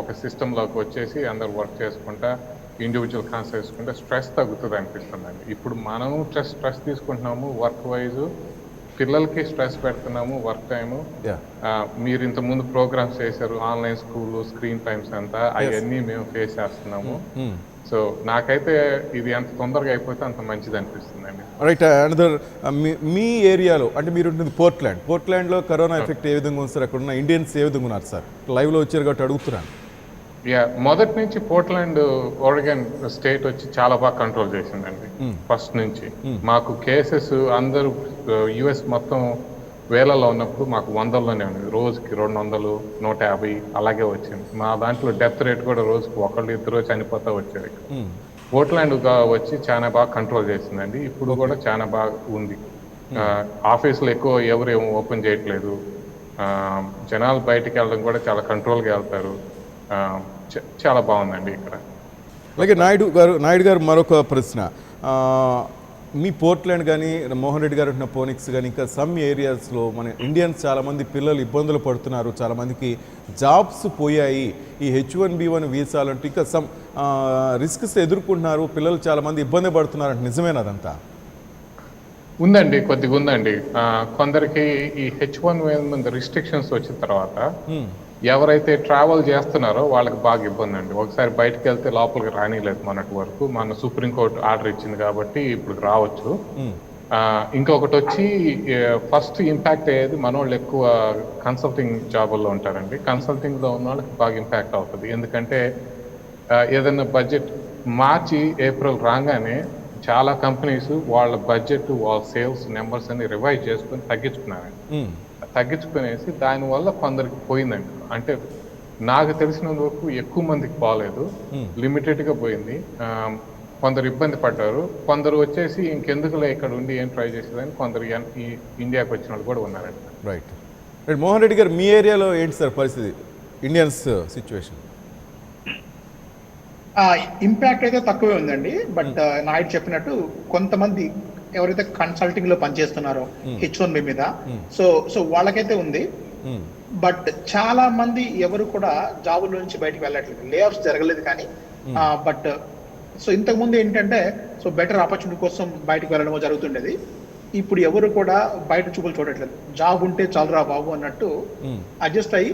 ఒక సిస్టంలోకి వచ్చేసి అందరు వర్క్ చేసుకుంటా, ఇండివిజువల్ కాన్స్ చేసుకుంటే స్ట్రెస్ తగ్గుతుంది అనిపిస్తుందండి. ఇప్పుడు మనం స్ట్రెస్ తీసుకుంటున్నాము వర్క్ వైజ్, పిల్లలకి స్ట్రెస్ పెడుతున్నాము వర్క్ టైము. మీరు ఇంతకుముందు ప్రోగ్రామ్స్ చేశారు, ఆన్లైన్ స్కూల్, స్క్రీన్ టైమ్స్ అంతా, అవన్నీ మేము ఫేస్ చేస్తున్నాము. సో నాకైతే ఇది ఎంత తొందరగా అయిపోతే అంత మంచిది అనిపిస్తుందండి. రైట్. అనదర్ మీ ఏరియాలో అంటే మీరు ఉంటుంది పోర్ట్లాండ్లో కరోనా ఎఫెక్ట్ ఏ విధంగా ఉంది సార్? అక్కడ ఉన్న ఇండియన్స్ ఏ విధంగా ఉన్నారు సార్? లైవ్లో వచ్చారు కాబట్టి అడుగుతున్నాను. మొదటి నుంచి పోర్ట్లాండ్, ఓరెగన్ స్టేట్ వచ్చి చాలా బాగా కంట్రోల్ చేసిందండి. ఫస్ట్ నుంచి మాకు కేసెస్ అందరూ యుఎస్ మొత్తం వేలలో ఉన్నప్పుడు మాకు 100లోనే ఉంది. రోజుకి 200, 150 అలాగే వచ్చింది. మా దాంట్లో డెత్ రేట్ కూడా రోజుకి 1-2 చనిపోతా వచ్చేది. పోర్ట్లాండ్ వచ్చి చాలా బాగా కంట్రోల్ చేసిందండి. ఇప్పుడు కూడా చాలా బాగా ఉంది. ఆఫీసులు ఎక్కువ ఎవరు ఓపెన్ చేయట్లేదు. జనాలు బయటికి వెళ్ళడం కూడా చాలా కంట్రోల్గా వెళ్తారు. చాలా బాగుందండి ఇక్కడ. అలాగే నాయుడు గారు మరొక ప్రశ్న. మీ పోర్ట్లాండ్ కానీ మోహన్ రెడ్డి గారు ఉంటున్న పోనిక్స్ కానీ ఇంకా సమ్ ఏరియాస్లో మన ఇండియన్స్ చాలామంది పిల్లలు ఇబ్బందులు పడుతున్నారు, చాలామందికి జాబ్స్ పోయాయి. ఈ H1B1 వీసాలు అంటే ఇంకా సమ్ రిస్క్స్ ఎదుర్కొంటున్నారు, పిల్లలు చాలామంది ఇబ్బంది పడుతున్నారు అంటే నిజమేనా అదంతా? ఉందండి, కొద్దిగా ఉందండి. కొందరికి ఈ H1B1 రిస్ట్రిక్షన్స్ వచ్చిన తర్వాత ఎవరైతే ట్రావెల్ చేస్తున్నారో వాళ్ళకి బాగా ఇబ్బంది అండి. ఒకసారి బయటకు వెళ్తే లోపలికి రానిలేదు మొన్నటి వరకు. మన సుప్రీంకోర్టు ఆర్డర్ ఇచ్చింది కాబట్టి ఇప్పుడు రావచ్చు. ఇంకొకటి వచ్చి ఫస్ట్ ఇంపాక్ట్ అయ్యేది మన వాళ్ళు ఎక్కువ కన్సల్టింగ్ జాబుల్లో ఉంటారండి. కన్సల్టింగ్లో ఉన్న వాళ్ళకి బాగా ఇంపాక్ట్ అవుతుంది. ఎందుకంటే ఏదైనా బడ్జెట్ మార్చి ఏప్రిల్ రాగానే చాలా కంపెనీస్ వాళ్ళ బడ్జెట్, వాళ్ళ సేల్స్ నెంబర్స్ అన్ని రివైజ్ చేసుకుని తగ్గించుకునేసి దానివల్ల కొందరికి పోయిందండి. అంటే నాకు తెలిసినంత వరకు ఎక్కువ మందికి పోలేదు, లిమిటెడ్గా పోయింది. కొందరు ఇబ్బంది పడ్డారు, కొందరు వచ్చేసి ఇంకెందుకులే ఇక్కడ ఉండి ఏం ట్రై చేసేదని కొందరు ఇండియాకి వచ్చిన వాళ్ళు కూడా ఉన్నారండి. రైట్. మోహన్ రెడ్డి గారు, మీ ఏరియాలో ఏంటి సార్ పరిస్థితి, ఇండియన్స్ సిచ్యువేషన్? ఇంపాక్ట్ అయితే తక్కువే ఉందండి. బట్ నాయుడు చెప్పినట్టు కొంతమంది ఎవరైతే కన్సల్టింగ్ లో పనిచేస్తున్నారో H1B మీద, సో వాళ్ళకైతే ఉంది. బట్ చాలా మంది ఎవరు కూడా జాబుల నుంచి బయటకు వెళ్ళట్లేదు, లే ఆఫ్స్ జరగలేదు కానీ. బట్ సో ఇంతకు ముందు ఏంటంటే సో బెటర్ ఆపర్చునిటీ కోసం బయటకు వెళ్ళడమో జరుగుతుండేది. ఇప్పుడు ఎవరు కూడా బయట చూపులు చూడట్లేదు, జాబ్ ఉంటే చాలురా బాబు అన్నట్టు అడ్జస్ట్ అయ్యి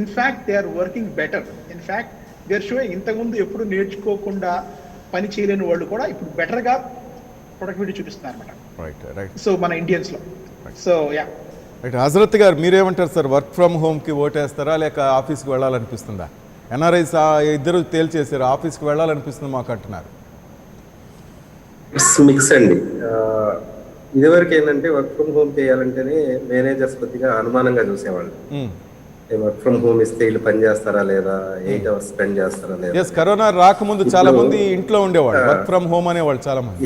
in fact they are working better. In fact they are showing ఇంతకుముందు ఎప్పుడు నేర్చుకోకుండా పని చేయలేని వాళ్ళు కూడా ఇప్పుడు బెటర్ గా ప్రొడక్టివిటీ చూపిస్తున్నారు అనమాట. సో మన ఇండియన్స్ లో. So yeah right. హజరత్ గారు, మీరేమంటారు సార్? వర్క్ ఫ్రమ్ హోమ్కి ఓటేస్తారా లేక ఆఫీస్కి వెళ్ళాలనిపిస్తుందా? ఎన్ఆర్ఐస్ ఇద్దరు తేల్చేసారు, ఆఫీస్కి వెళ్ళాలనిపిస్తుంది మాకు అంటున్నారు. ఇట్స్ మిక్స్ అండి. ఇదివరకు ఏంటంటే వర్క్ ఫ్రమ్ హోమ్ చేయాలంటేనే మేనేజర్స్ కొద్దిగా అనుమానంగా చూసేవాళ్ళు. వర్క్ ఫ్రమ్ హోమ్ ఇస్తే వీళ్ళు పని చేస్తారా లేదా, 8 hours స్పెండ్ చేస్తారా లేదా. కరోనా రాకముందు చాలా మంది ఇంట్లో ఉండేవాళ్ళు, వర్క్ ఫ్రమ్ హోమ్ అనేవాళ్ళు చాలా మంది.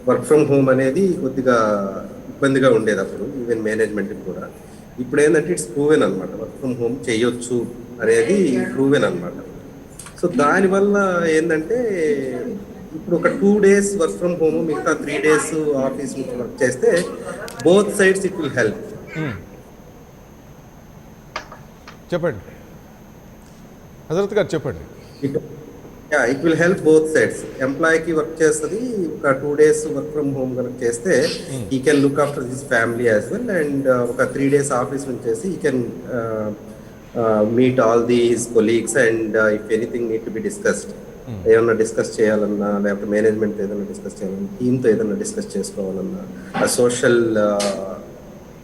వర్క్ ఫ్రమ్ హోమ్ అనేది కొద్దిగా ఇబ్బందిగా ఉండేది అప్పుడు, ఈవెన్ మేనేజ్మెంట్ కూడా. ఇప్పుడు ఏంటంటే ఇట్స్ ప్రూవెన్ అనమాట, వర్క్ ఫ్రమ్ హోమ్ చేయొచ్చు అనేది ప్రూవెన్ అనమాట. సో దానివల్ల ఏంటంటే ఇప్పుడు ఒక 2 days వర్క్ ఫ్రమ్ హోమ్, మిగతా 3 days ఆఫీస్ నుంచి వర్క్ చేస్తే both sides it will help. చెప్పండి హజరత్ గారు, చెప్పండి. It will help both sides. ఎంప్లాయీకి వర్క్ చేస్తుంది, ఒక 2 days వర్క్ ఫ్రమ్ హోమ్ కనుక చేస్తే ఈ can look after this family as well. And ఒక 3 days ఆఫీస్ నుంచి చేసి ఈ can meet all these colleagues and if anything need to be discussed, ఏమన్నా డిస్కస్ చేయాలన్నా లేకపోతే మేనేజ్మెంట్ ఏదైనా డిస్కస్ చేయాలన్నా, టీమ్తో ఏదైనా డిస్కస్ చేసుకోవాలన్నా, ఆ సోషల్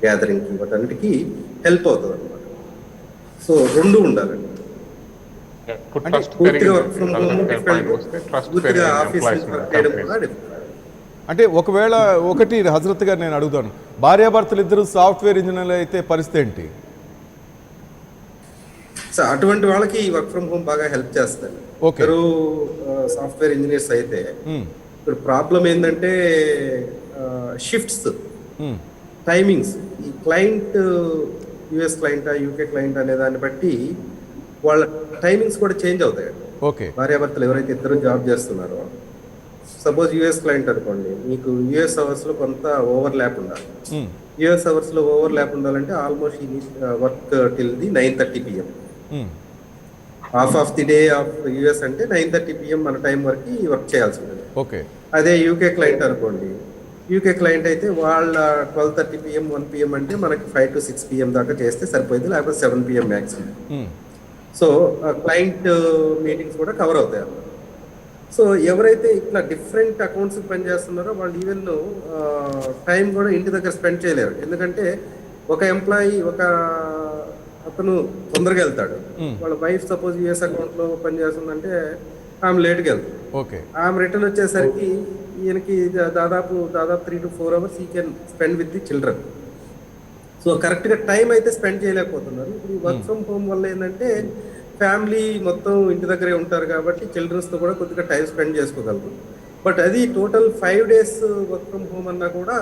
గ్యాదరింగ్కి వాటన్నిటికీ హెల్ప్ అవుతుంది అనమాట. సో రెండు ఉండాలండి. అంటే ఒకవేళ ఒకటి హజరత్ గారు నేను అడుగుతాను, భార్యాభర్తలు ఇద్దరు సాఫ్ట్వేర్ ఇంజనీర్లు అయితే పరిస్థితి ఏంటి? సో అటువంటి వాళ్ళకి వర్క్ ఫ్రమ్ హోమ్ బాగా హెల్ప్ చేస్తారు. ఒకరు సాఫ్ట్వేర్ ఇంజనీర్స్ అయితే ఇప్పుడు ప్రాబ్లం ఏంటంటే షిఫ్ట్స్, టైమింగ్స్. ఈ క్లయింట్ యుఎస్ క్లయింటా యూకే క్లయింట్ అనే దాన్ని బట్టి వాళ్ళ టైమింగ్స్ కూడా చేంజ్ అవుతాయి. భార్యాభర్తలు ఎవరైతే ఇద్దరు జాబ్ చేస్తున్నారో, సపోజ్ యుఎస్ క్లయింట్ అనుకోండి, మీకు యుఎస్ అవర్స్ లో కొంత ఓవర్ ల్యాప్ ఉండాలి. యుఎస్ అవర్స్ లో ఓవర్ ల్యాప్ ఉండాలంటే almost work till the 9:30 PM. Half of the day of US అంటే 9:30 PM మన టైం వరకు వర్క్ చేయాల్సి ఉంటుంది. అదే యూకే క్లయింట్ అనుకోండి, యూకే క్లయింట్ అయితే వాళ్ళ 12:30 PM 1 PM అంటే మనకి 5 to 6 PM దాకా చేస్తే సరిపోయింది, లేకపోతే 7 PM maximum. So client meetings కూడా కవర్ అవుతాయి అన్నమాట. సో ఎవరైతే ఇట్లా డిఫరెంట్ అకౌంట్స్ పనిచేస్తున్నారో వాళ్ళు ఈవెన్ టైం కూడా ఇంటి దగ్గర స్పెండ్ చేయలేరు. ఎందుకంటే ఒక ఎంప్లాయీ అతను తొందరగా వెళ్తాడు, వాళ్ళ వైఫ్ సపోజ్ యుఎస్ అకౌంట్ లో పనిచేస్తుందంటే ఆమె లేట్గా వెళ్తుంది. ఆమె రిటర్న్ వచ్చేసరికి ఈయనకి దాదాపు 3 to 4 hours ఈ can spend with the children. So కరెక్ట్గా టైం అయితే స్పెండ్ చేయలేకపోతున్నారు. ఇప్పుడు వర్క్ ఫ్రమ్ హోమ్ వల్ల ఏంటంటే ఫ్యామిలీ మొత్తం ఇంటి దగ్గరే ఉంటారు కాబట్టి చిల్డ్రన్స్తో కూడా కొద్దిగా టైం స్పెండ్ చేసుకోగలరు. బట్ అది total 5 days work from home అన్నా కూడా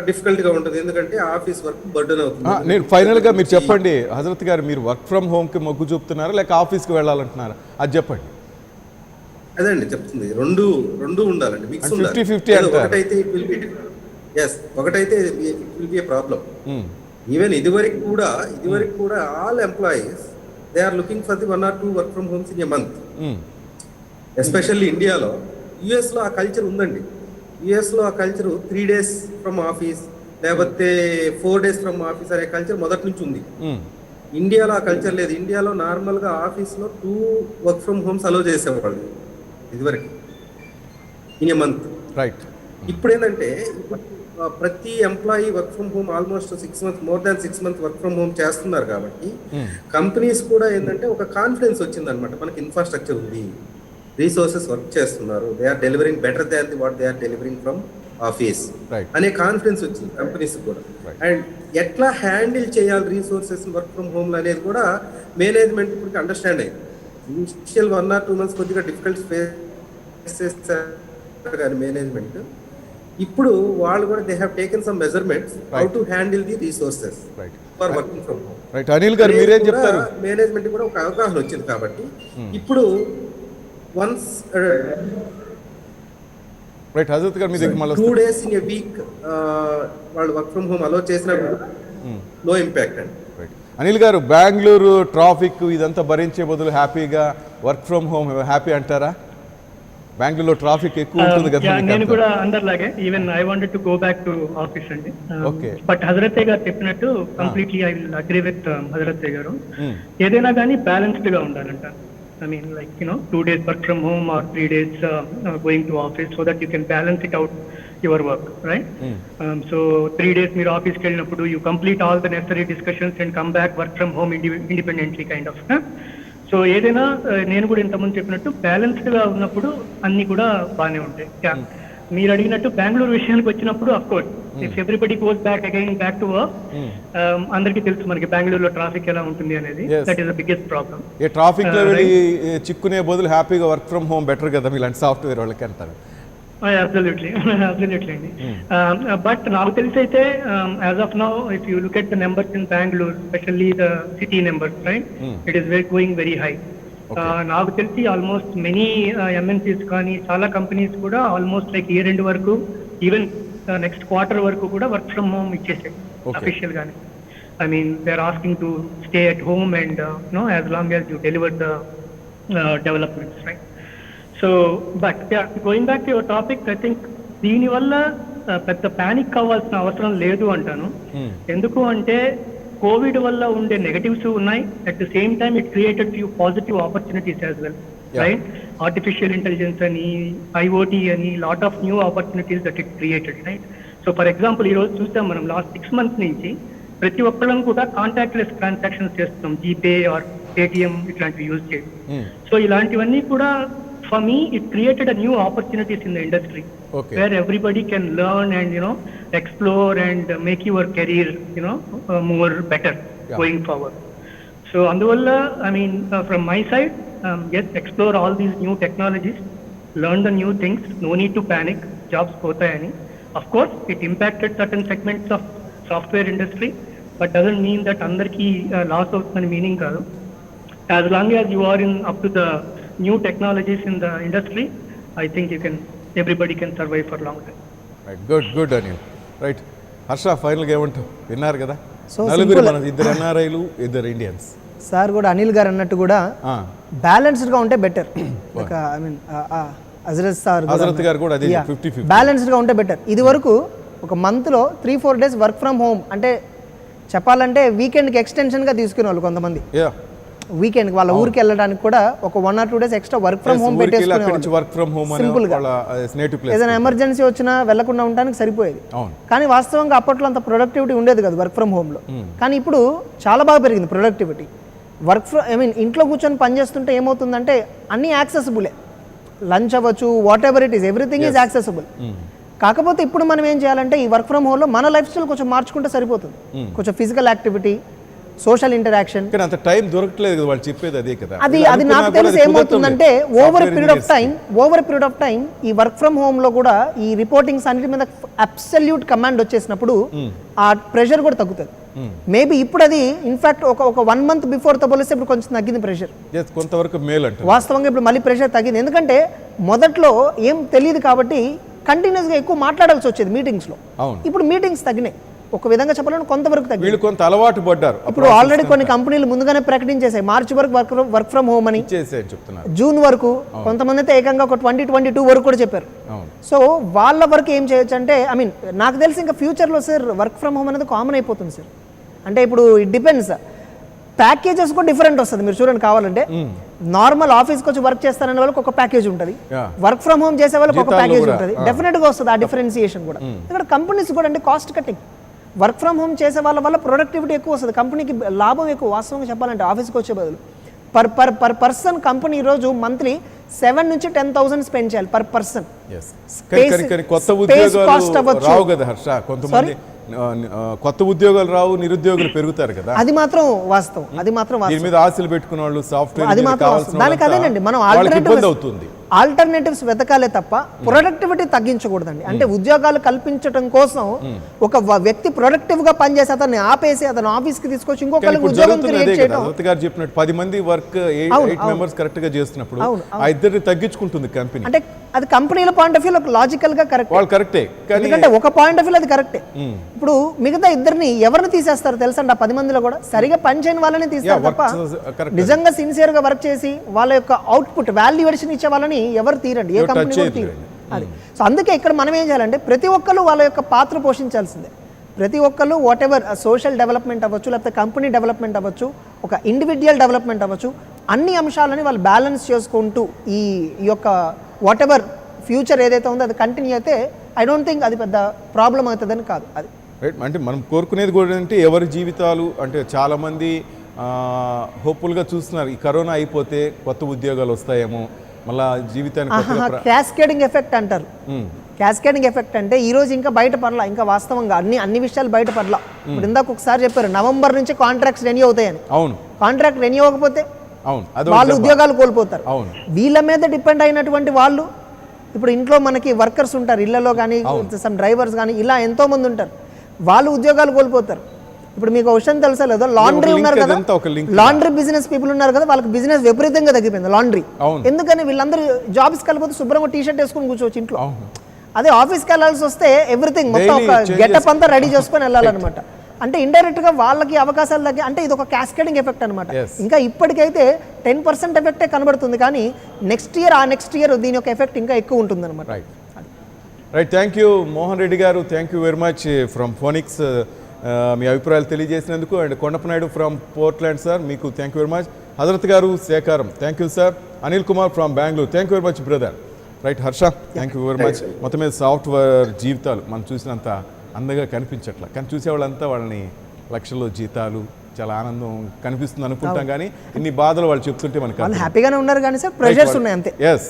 డిఫికల్ట్గా ఉంటుంది, ఎందుకంటే ఆఫీస్ వర్క్ బర్డెన్ అవుతుంది. నేను ఫైనల్గా మీరు చెప్పండి హజరత్ గారు, మీరు వర్క్ ఫ్రమ్ హోమ్కి మొగ్గు చూపుతున్నారా లేక ఆఫీస్కి వెళ్ళాలంటున్నారా, అది చెప్పండి. అదే అండి చెప్తుంది, రెండు రెండు ఉండాలండి, మిక్స్ And ఉండాలి. 50-50 ఏదో అంటారు. ఒకటైతే ఇట్ విల్ బి ఒకటైతే it will be a problem. Even ఇదివరకు కూడా all employees they are looking for the 1 or 2 work from homes in a month. Especially ఇండియాలో. యుఎస్లో ఆ కల్చర్ ఉందండి. యుఎస్లో ఆ కల్చర్ 3 days ఫ్రమ్ ఆఫీస్ లేకపోతే 4 days ఫ్రమ్ ఆఫీస్ అనే కల్చర్ మొదటి నుంచి ఉంది. ఇండియాలో ఆ కల్చర్ లేదు. ఇండియాలో నార్మల్గా ఆఫీస్లో 2 వర్క్ ఫ్రమ్ హోమ్స్ అలో చేసేవాళ్ళు ఇదివరకు ఇన్ ఎ మంత్. రైట్. ఇప్పుడు ఏంటంటే ప్రతి employee work from home almost 6 months, more than 6 months work from home చేస్తున్నారు కాబట్టి కంపెనీస్ కూడా ఏంటంటే ఒక కాన్ఫిడెన్స్ వచ్చింది అనమాట, మనకి ఇన్ఫ్రాస్ట్రక్చర్ ఉంది, రీసోర్సెస్ వర్క్ చేస్తున్నారు, they are delivering better than the what they are delivering from office అనే కాన్ఫిడెన్స్ వచ్చింది కంపెనీస్ కూడా. అండ్ ఎట్లా హ్యాండిల్ చేయాలి రీసోర్సెస్ వర్క్ ఫ్రమ్ హోమ్ అనేది కూడా మేనేజ్మెంట్ ఇప్పుడు అండర్స్టాండ్ అయింది. ఇనిషియల్ 1 or 2 months కొద్దిగా డిఫికల్ట్ ఫేస్ చేస్తారు కానీ మేనేజ్మెంట్ ఇప్పుడు వాళ్ళు కూడా they have taken some measurements how to handle the resources for working from home. Right. Anil గారు మీరేం చెప్తారు? మేనేజ్మెంట్ కూడా ఒక అవగాహన వచ్చింది కాబట్టి ఇప్పుడు వన్స్ రైట్. హజరత్ గారు మీ దగ్గర మళ్ళీ 2 days ఇన్ ఎ వీక్ వాళ్ళు వర్క్ ఫ్రమ్ హోమ్ అలో చేసినప్పుడు నో ఇంపాక్ట్ అండి. రైట్. అనిల్ గారు, బెంగళూరు ట్రాఫిక్ ఇదంతా భరించే బదులు హ్యాపీగా వర్క్ ఫ్రమ్ హోమ్ హ్యాపీ అంటారా? బెంగళూరులో ట్రాఫిక్ ఎక్కువ ఉంటుంది కదా. నేను కూడా అందరిలాగే even I wanted to go back to office అండి. బట్ హజరత్ గారు చెప్పినట్టు completely I will agree with Hazrat గారు. ఏదైనా కానీ బ్యాలెన్స్డ్ గా ఉండాలంట. I mean, like, 2 days work from home or 3 days going to office so that you can balance it out your work, right? So 3 days మీరు ఆఫీస్కి వెళ్ళినప్పుడు you complete all the necessary discussions and come back work from home independently kind of. So ఏదైనా నేను కూడా ఇంతకుముందు చెప్పినట్టు బ్యాలెన్స్డ్ గా ఉన్నప్పుడు అన్ని కూడా బాగానే ఉంటాయి. మీరు అడిగినట్టు బెంగళూరు విషయానికి వచ్చినప్పుడు of course if everybody goes back again back to work, అందరికీ తెలుసు మనకి బెంగళూరులో ట్రాఫిక్ ఎలా ఉంటుంది అనేది. That is the biggest problem. ఈ ట్రాఫిక్ లో వెళ్ళి చిక్కునే బదులు హ్యాపీగా వర్క్ ఫ్రమ్ హోమ్ బెటర్ కదా మీలాంటి సాఫ్ట్వేర్ వాళ్ళకి అంటారు. అబ్సల్యూట్లీ అండి. బట్ నాకు తెలిసి అయితే as of now if you look at the numbers in Bengaluru, specially the city numbers, right, it is going very high. నాకు తెలిసి ఆల్మోస్ట్ మెనీ ఎంఎన్సీస్ కానీ చాలా కంపెనీస్ కూడా ఆల్మోస్ట్ లైక్ ఇయర్ ఎండ్ వరకు ఈవెన్ నెక్స్ట్ క్వార్టర్ వరకు కూడా వర్క్ ఫ్రమ్ హోమ్ ఇచ్చేసాయి అఫీషియల్ గానే. I mean they are asking to stay at home and as long as you deliver the developments, right? So but going back to your topic, I think దీనివల్ల పెద్ద ప్యానిక్ అవ్వాల్సిన అవసరం లేదు అంటాను. ఎందుకు అంటే కోవిడ్ వల్ల ఉండే నెగటివ్స్ ఉన్నాయి, at the same time it created few positive opportunities as well, right? Artificial intelligence అని, ఐఓటీ అని, lot of new opportunities that it created, right? So for example ఈ రోజు చూస్తాం మనం లాస్ట్ 6 months నుంచి ప్రతి ఒక్కళ్ళం కూడా కాంటాక్ట్ లెస్ ట్రాన్సాక్షన్స్ చేస్తున్నాం, జీపే ఆర్ పేటిఎం ఇట్లాంటివి యూజ్ చేసి. సో ఇలాంటివన్నీ కూడా for me it created a new opportunities in the industry, where everybody can learn and explore and make your career more better going forward. So anduvalla I mean from my side, yes, explore all these new technologies, learn the new things, no need to panic, jobs potayani. Of course it impacted certain segments of software industry, but doesn't mean that andarki loss avutundani meaning kaadu. As long as you are in up to the new technologies in the industry, I think everybody can survive for long time. Right, good Anil. Right, Harsha, final గా ఏమంటావు? విన్నారు కదా, నలుగురు మన ఇద్దరు ఎన్ఆర్ఐలు, ఇద్దరు ఇండియన్స్. సార్ కూడా అనిల్ గారు అన్నట్టు కూడా బ్యాలెన్స్డ్ గా ఉంటే బెటర్. ఐ మీన్ హజరత్ గారు కూడా అదే 50-50 బ్యాలెన్స్డ్ గా ఉంటే బెటర్. ఇది వరకు ఒక మంత్ లో 3-4 days వర్క్ ఫ్రమ్ హోమ్ అంటే చెప్పాలంటే వీకెండ్ కి ఎక్స్టెన్షన్ గా తీసుకునే వాళ్ళు కొంతమంది. వీకెండ్ వాళ్ళ ఊరికి వెళ్ళడానికి కూడా ఒక 1 or 2 days extra work from home ఏదైనా ఎమర్జెన్సీ వచ్చినా వెళ్లకుండా ఉండడానికి సరిపోయేది. కానీ వాస్తవంగా అప్పట్లో అంత ప్రొడక్టివిటీ ఉండేది కదా వర్క్ ఫ్రమ్ హోమ్ లో. కానీ ఇప్పుడు చాలా బాగా పెరిగింది ప్రొడక్టివిటీ. ఇంట్లో కూర్చొని పనిచేస్తుంటే ఏమవుతుందంటే అన్ని యాక్సెసిబులే, లంచ్ అవ్వచ్చు, what ever it is, everything is accessible. కాకపోతే ఇప్పుడు మనం ఏం చేయాలంటే ఈ వర్క్ ఫ్రమ్ హోమ్ లో మన లైఫ్ స్టైల్ కొంచెం మార్చుకుంటే సరిపోతుంది. కొంచెం ఫిజికల్ యాక్టివిటీ, సోషల్ ఇంటరాక్షన్. అంత టైం దొరకట్లేదు కదా వాళ్ళు చెప్పేది అదే కదా. అది నాకు తెలిసి ఏమవుతుందంటే ఓవర్ పీరియడ్ ఆఫ్ టైం ఈ వర్క్ ఫ్రమ్ హోమ్ లో కూడా ఈ రిపోర్టింగ్స్ అన్నిటి మీద అబ్సల్యూట్ కమాండ్ వచ్చేసినప్పుడు ఆ ప్రెషర్ కూడా తగ్గుతుంది. మేబీ ఇప్పుడు అది ఇన్ఫాక్ట్ ఒక 1 month బిఫోర్ తో పోలిస్తే ఇప్పుడు కొంచెం తగ్గింది ప్రెషర్, కొంతవరకు మేలు అంటే. వాస్తవంగా ఇప్పుడు మళ్ళీ ప్రెషర్ తగ్గింది. ఎందుకంటే మొదట్లో ఏం తెలియదు కాబట్టి కంటిన్యూస్గా ఎక్కువ మాట్లాడాల్సి వచ్చేది మీటింగ్స్లో. అవును. ఇప్పుడు మీటింగ్స్ తగ్గినాయి, ఒక విధంగా చెప్పాలంటే కొంతవరకు తగ్గినాయి. వీళ్ళు కొంత అలవాటు పడ్డారు. ఇప్పుడు ఆల్రెడీ కొన్ని కంపెనీలు ముందుగానే ప్రకటించేసాయి మార్చి వరకు వర్క్ ఫ్రమ్ హోమ్ అని, చెప్తున్నారు జూన్ వరకు, కొంతమంది అయితే ఏకంగా ఒక 2022 వరకు కూడా చెప్పారు. సో వాళ్ళ వరకు ఏం చేయొచ్చు అంటే, ఐ మీన్ నాకు తెలిసి ఇంకా ఫ్యూచర్లో సార్ వర్క్ ఫ్రమ్ హోమ్ అనేది కామన్ అయిపోతుంది సార్. అంటే ఇప్పుడు ఇట్ డిపెండ్స్, ప్యాకేజెస్ కూడా డిఫరెంట్ వస్తుంది. మీరు చూడండి, కావాలంటే నార్మల్ ఆఫీస్కి వచ్చి వర్క్ చేస్తారనే వాళ్ళకి ఒక ప్యాకేజ్ ఉంటుంది, వర్క్ ఫ్రమ్ హోమ్ చేసే వాళ్ళకి ఒక ప్యాకేజ్ ఉంటుంది. డెఫినెట్గా వస్తుంది ఆ డిఫరెన్సియేషన్ కూడా. ఇక్కడ కంపెనీస్ కూడా అంటే cost cutting, work from home చేసే వాళ్ళ వల్ల ప్రొడక్టివిటీ ఎక్కువ వస్తుంది, కంపెనీకి లాభం ఎక్కువ. వాస్తవంగా చెప్పాలంటే ఆఫీస్కి వచ్చే బదులు పర్ పర్సన్ కంపెనీ ఈరోజు మంత్లీ 7 నుంచి 10,000 స్పెండ్ చేయాలి పర్ పర్సన్. కొత్త ఉద్యోగాలు రావు కదా హర్ష, కొంతమంది కొత్త ఉద్యోగాలు రావు, నిరుద్యోగులు పెరుగుతారు కదా. అది మాత్రం వాస్తవం, అది మాత్రం దీని మీద ఆశలు పెట్టుకున్న వాళ్ళు సాఫ్ట్వేర్ అది మాత్రం దానికి అదేనండి, మనం ఆల్టర్నేటివ్స్ వెతకాలే తప్ప ప్రొడక్టివిటీ తగ్గించకూడదండి. అంటే ఉద్యోగాలు కల్పించడం కోసం ఒక వ్యక్తి ప్రొడక్టివ్ గా పనిచేసి అతన్ని ఆపేసి అతను ఆఫీస్ కి తీసుకొచ్చి ఇంకొకరికి ఉద్యోగం క్రియేట్ చేయడం. గారు చెప్పినట్టు 10 మంది వర్క్ 8 మెంబర్స్ కరెక్ట్ గా చేస్తున్నప్పుడు ఆ ఇద్దరిని తగ్గించుకుంటుంది కంపెనీ. అంటే అది కంపెనీల పాయింట్ ఆఫ్ వ్యూ లాజికల్ గా కరెక్ట్, వాళ్ళు కరెక్టే. ఎందుకంటే ఒక పాయింట్ ఆఫ్ వ్యూ అది కరెక్టే. ఇప్పుడు మిగతా ఇద్దరిని ఎవరిని తీసేస్తారు తెలుసండి, ఆ 10 మందిలో కూడా సరిగా పనిచేయని వాళ్ళని తీస్తారు తప్ప నిజంగా సిన్సియర్ గా వర్క్ చేసి వాళ్ళ యొక్క అవుట్పుట్ వాల్యుయేషన్ ఇచ్చే వాళ్ళని ఎవరు తీరండి, ఏ కంపెనీ కూడా తీరు. అది సో అందుకే ఇక్కడ మనం ఏం చేయాలంటే ప్రతి ఒక్కరు వాళ్ళ యొక్క పాత్ర పోషించాల్సిందే. ప్రతి ఒక్కరు వాట్ ఎవర్ సోషల్ డెవలప్మెంట్ అవ్వచ్చు, లేకపోతే కంపెనీ డెవలప్మెంట్ అవ్వచ్చు, ఒక ఇండివిజువల్ డెవలప్మెంట్ అవ్వచ్చు, అన్ని అంశాలని వాళ్ళు బ్యాలెన్స్ చేసుకుంటూ ఈ యొక్క వాట్ ఎవర్ ఫ్యూచర్ ఏదైతే ఉందో అది కంటిన్యూ అయితే ఐ డోంట్ థింక్ అది పెద్ద ప్రాబ్లం అవుతుందని కాదు. అది రైట్. అంటే మనం కోరుకునేది కూడా అంటే ఎవరి జీవితాలు అంటే చాలామంది హోప్ఫుల్గా చూస్తున్నారు, ఈ కరోనా అయిపోతే కొత్త ఉద్యోగాలు వస్తాయేమో, మళ్ళీ జీవితానికి క్యాస్కేడింగ్ ఎఫెక్ట్ అంటారు. క్యాస్కేడింగ్ ఎఫెక్ట్ అంటే ఈ రోజు ఇంకా బయటపడలా, ఇంకా వాస్తవంగా అన్ని విషయాలు బయటపడలా. ఇప్పుడు ఇందాక ఒకసారి చెప్పారు నవంబర్ నుంచి కాంట్రాక్ట్స్ రెన్యూ అవుతాయని. అవును, కాంట్రాక్ట్ రెన్యూ అవ్వకపోతే వాళ్ళు ఉద్యోగాలు కోల్పోతారు. వీళ్ళ మీద డిపెండ్ అయినటువంటి వాళ్ళు ఇప్పుడు ఇంట్లో మనకి వర్కర్స్ ఉంటారు, ఇళ్లలో కానీ సమ్ డ్రైవర్స్ కానీ ఇలా ఎంతో మంది ఉంటారు, వాళ్ళు ఉద్యోగాలు కోల్పోతారు. ఇప్పుడు మీకు విషయం తెలుసా లేదో, లాండ్రీ ఉన్నారు కదా, లాండ్రీ బిజినెస్ పీపుల్ ఉన్నారు కదా, వాళ్ళకి బిజినెస్ విపరీతంగా తగ్గిపోయింది లాండ్రీ. ఎందుకని వీళ్ళందరూ జాబ్స్కి వెళ్ళిపోతే శుభ్రంగా టీషర్ట్ వేసుకొని కూర్చోవచ్చు ఇంట్లో. అదే ఆఫీస్కి వెళ్ళాల్సి వస్తే ఎవ్రీథింగ్ మొత్తం ఒక గెటప్ అంతా రెడీ చేసుకొని వెళ్ళాలన్నమాట. అంటే ఇండైరెక్ట్ గా వాళ్ళకి అవకాశాలు తగ్గి, అంటే ఇది ఒక క్యాస్కేడింగ్ ఎఫెక్ట్ అనమాట. ఇంకా ఇప్పటికైతే 10% ఎఫెక్టే కనబడుతుంది, కానీ నెక్స్ట్ ఇయర్ దీని యొక్క ఎఫెక్ట్ ఇంకా ఎక్కువ ఉంటుంది అనమాట. Right. Thank you Mohan Reddy గారు, thank you very much from Phoenix. మీ అభిప్రాయాలు తెలియజేసినందుకు. And Kondapanaidu from Portland sir, మీకు thank you very much. Hazrat గారు సేకారం, thank you sir. Anil Kumar from Bengaluru, thank you very much brother. Right Harsha, thank you very much. మొత్తం మీద సాఫ్ట్వేర్ జీవితాలు మనం చూసినంత అందంగా కనిపించట్లా, కానీ చూసేవాళ్ళంతా వాళ్ళని లక్షల్లో జీతాలు చాలా ఆనందం కనిపిస్తుంది అనుకుంటాం, కానీ ఇన్ని బాధలు వాళ్ళు చెప్తుంటే మనకి హ్యాపీగానే ఉన్నారు కానీ సార్ ప్రెషర్స్ ఉన్నాయి అంతే. ఎస్,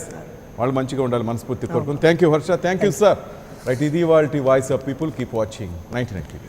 వాళ్ళు మంచిగా ఉండాలి, మనస్ఫూర్తి కోరుకుంది. Thank you Harsha, thank you sir. Right, ఇది వాళ్ళ voice of people. Keep watching 99 TV.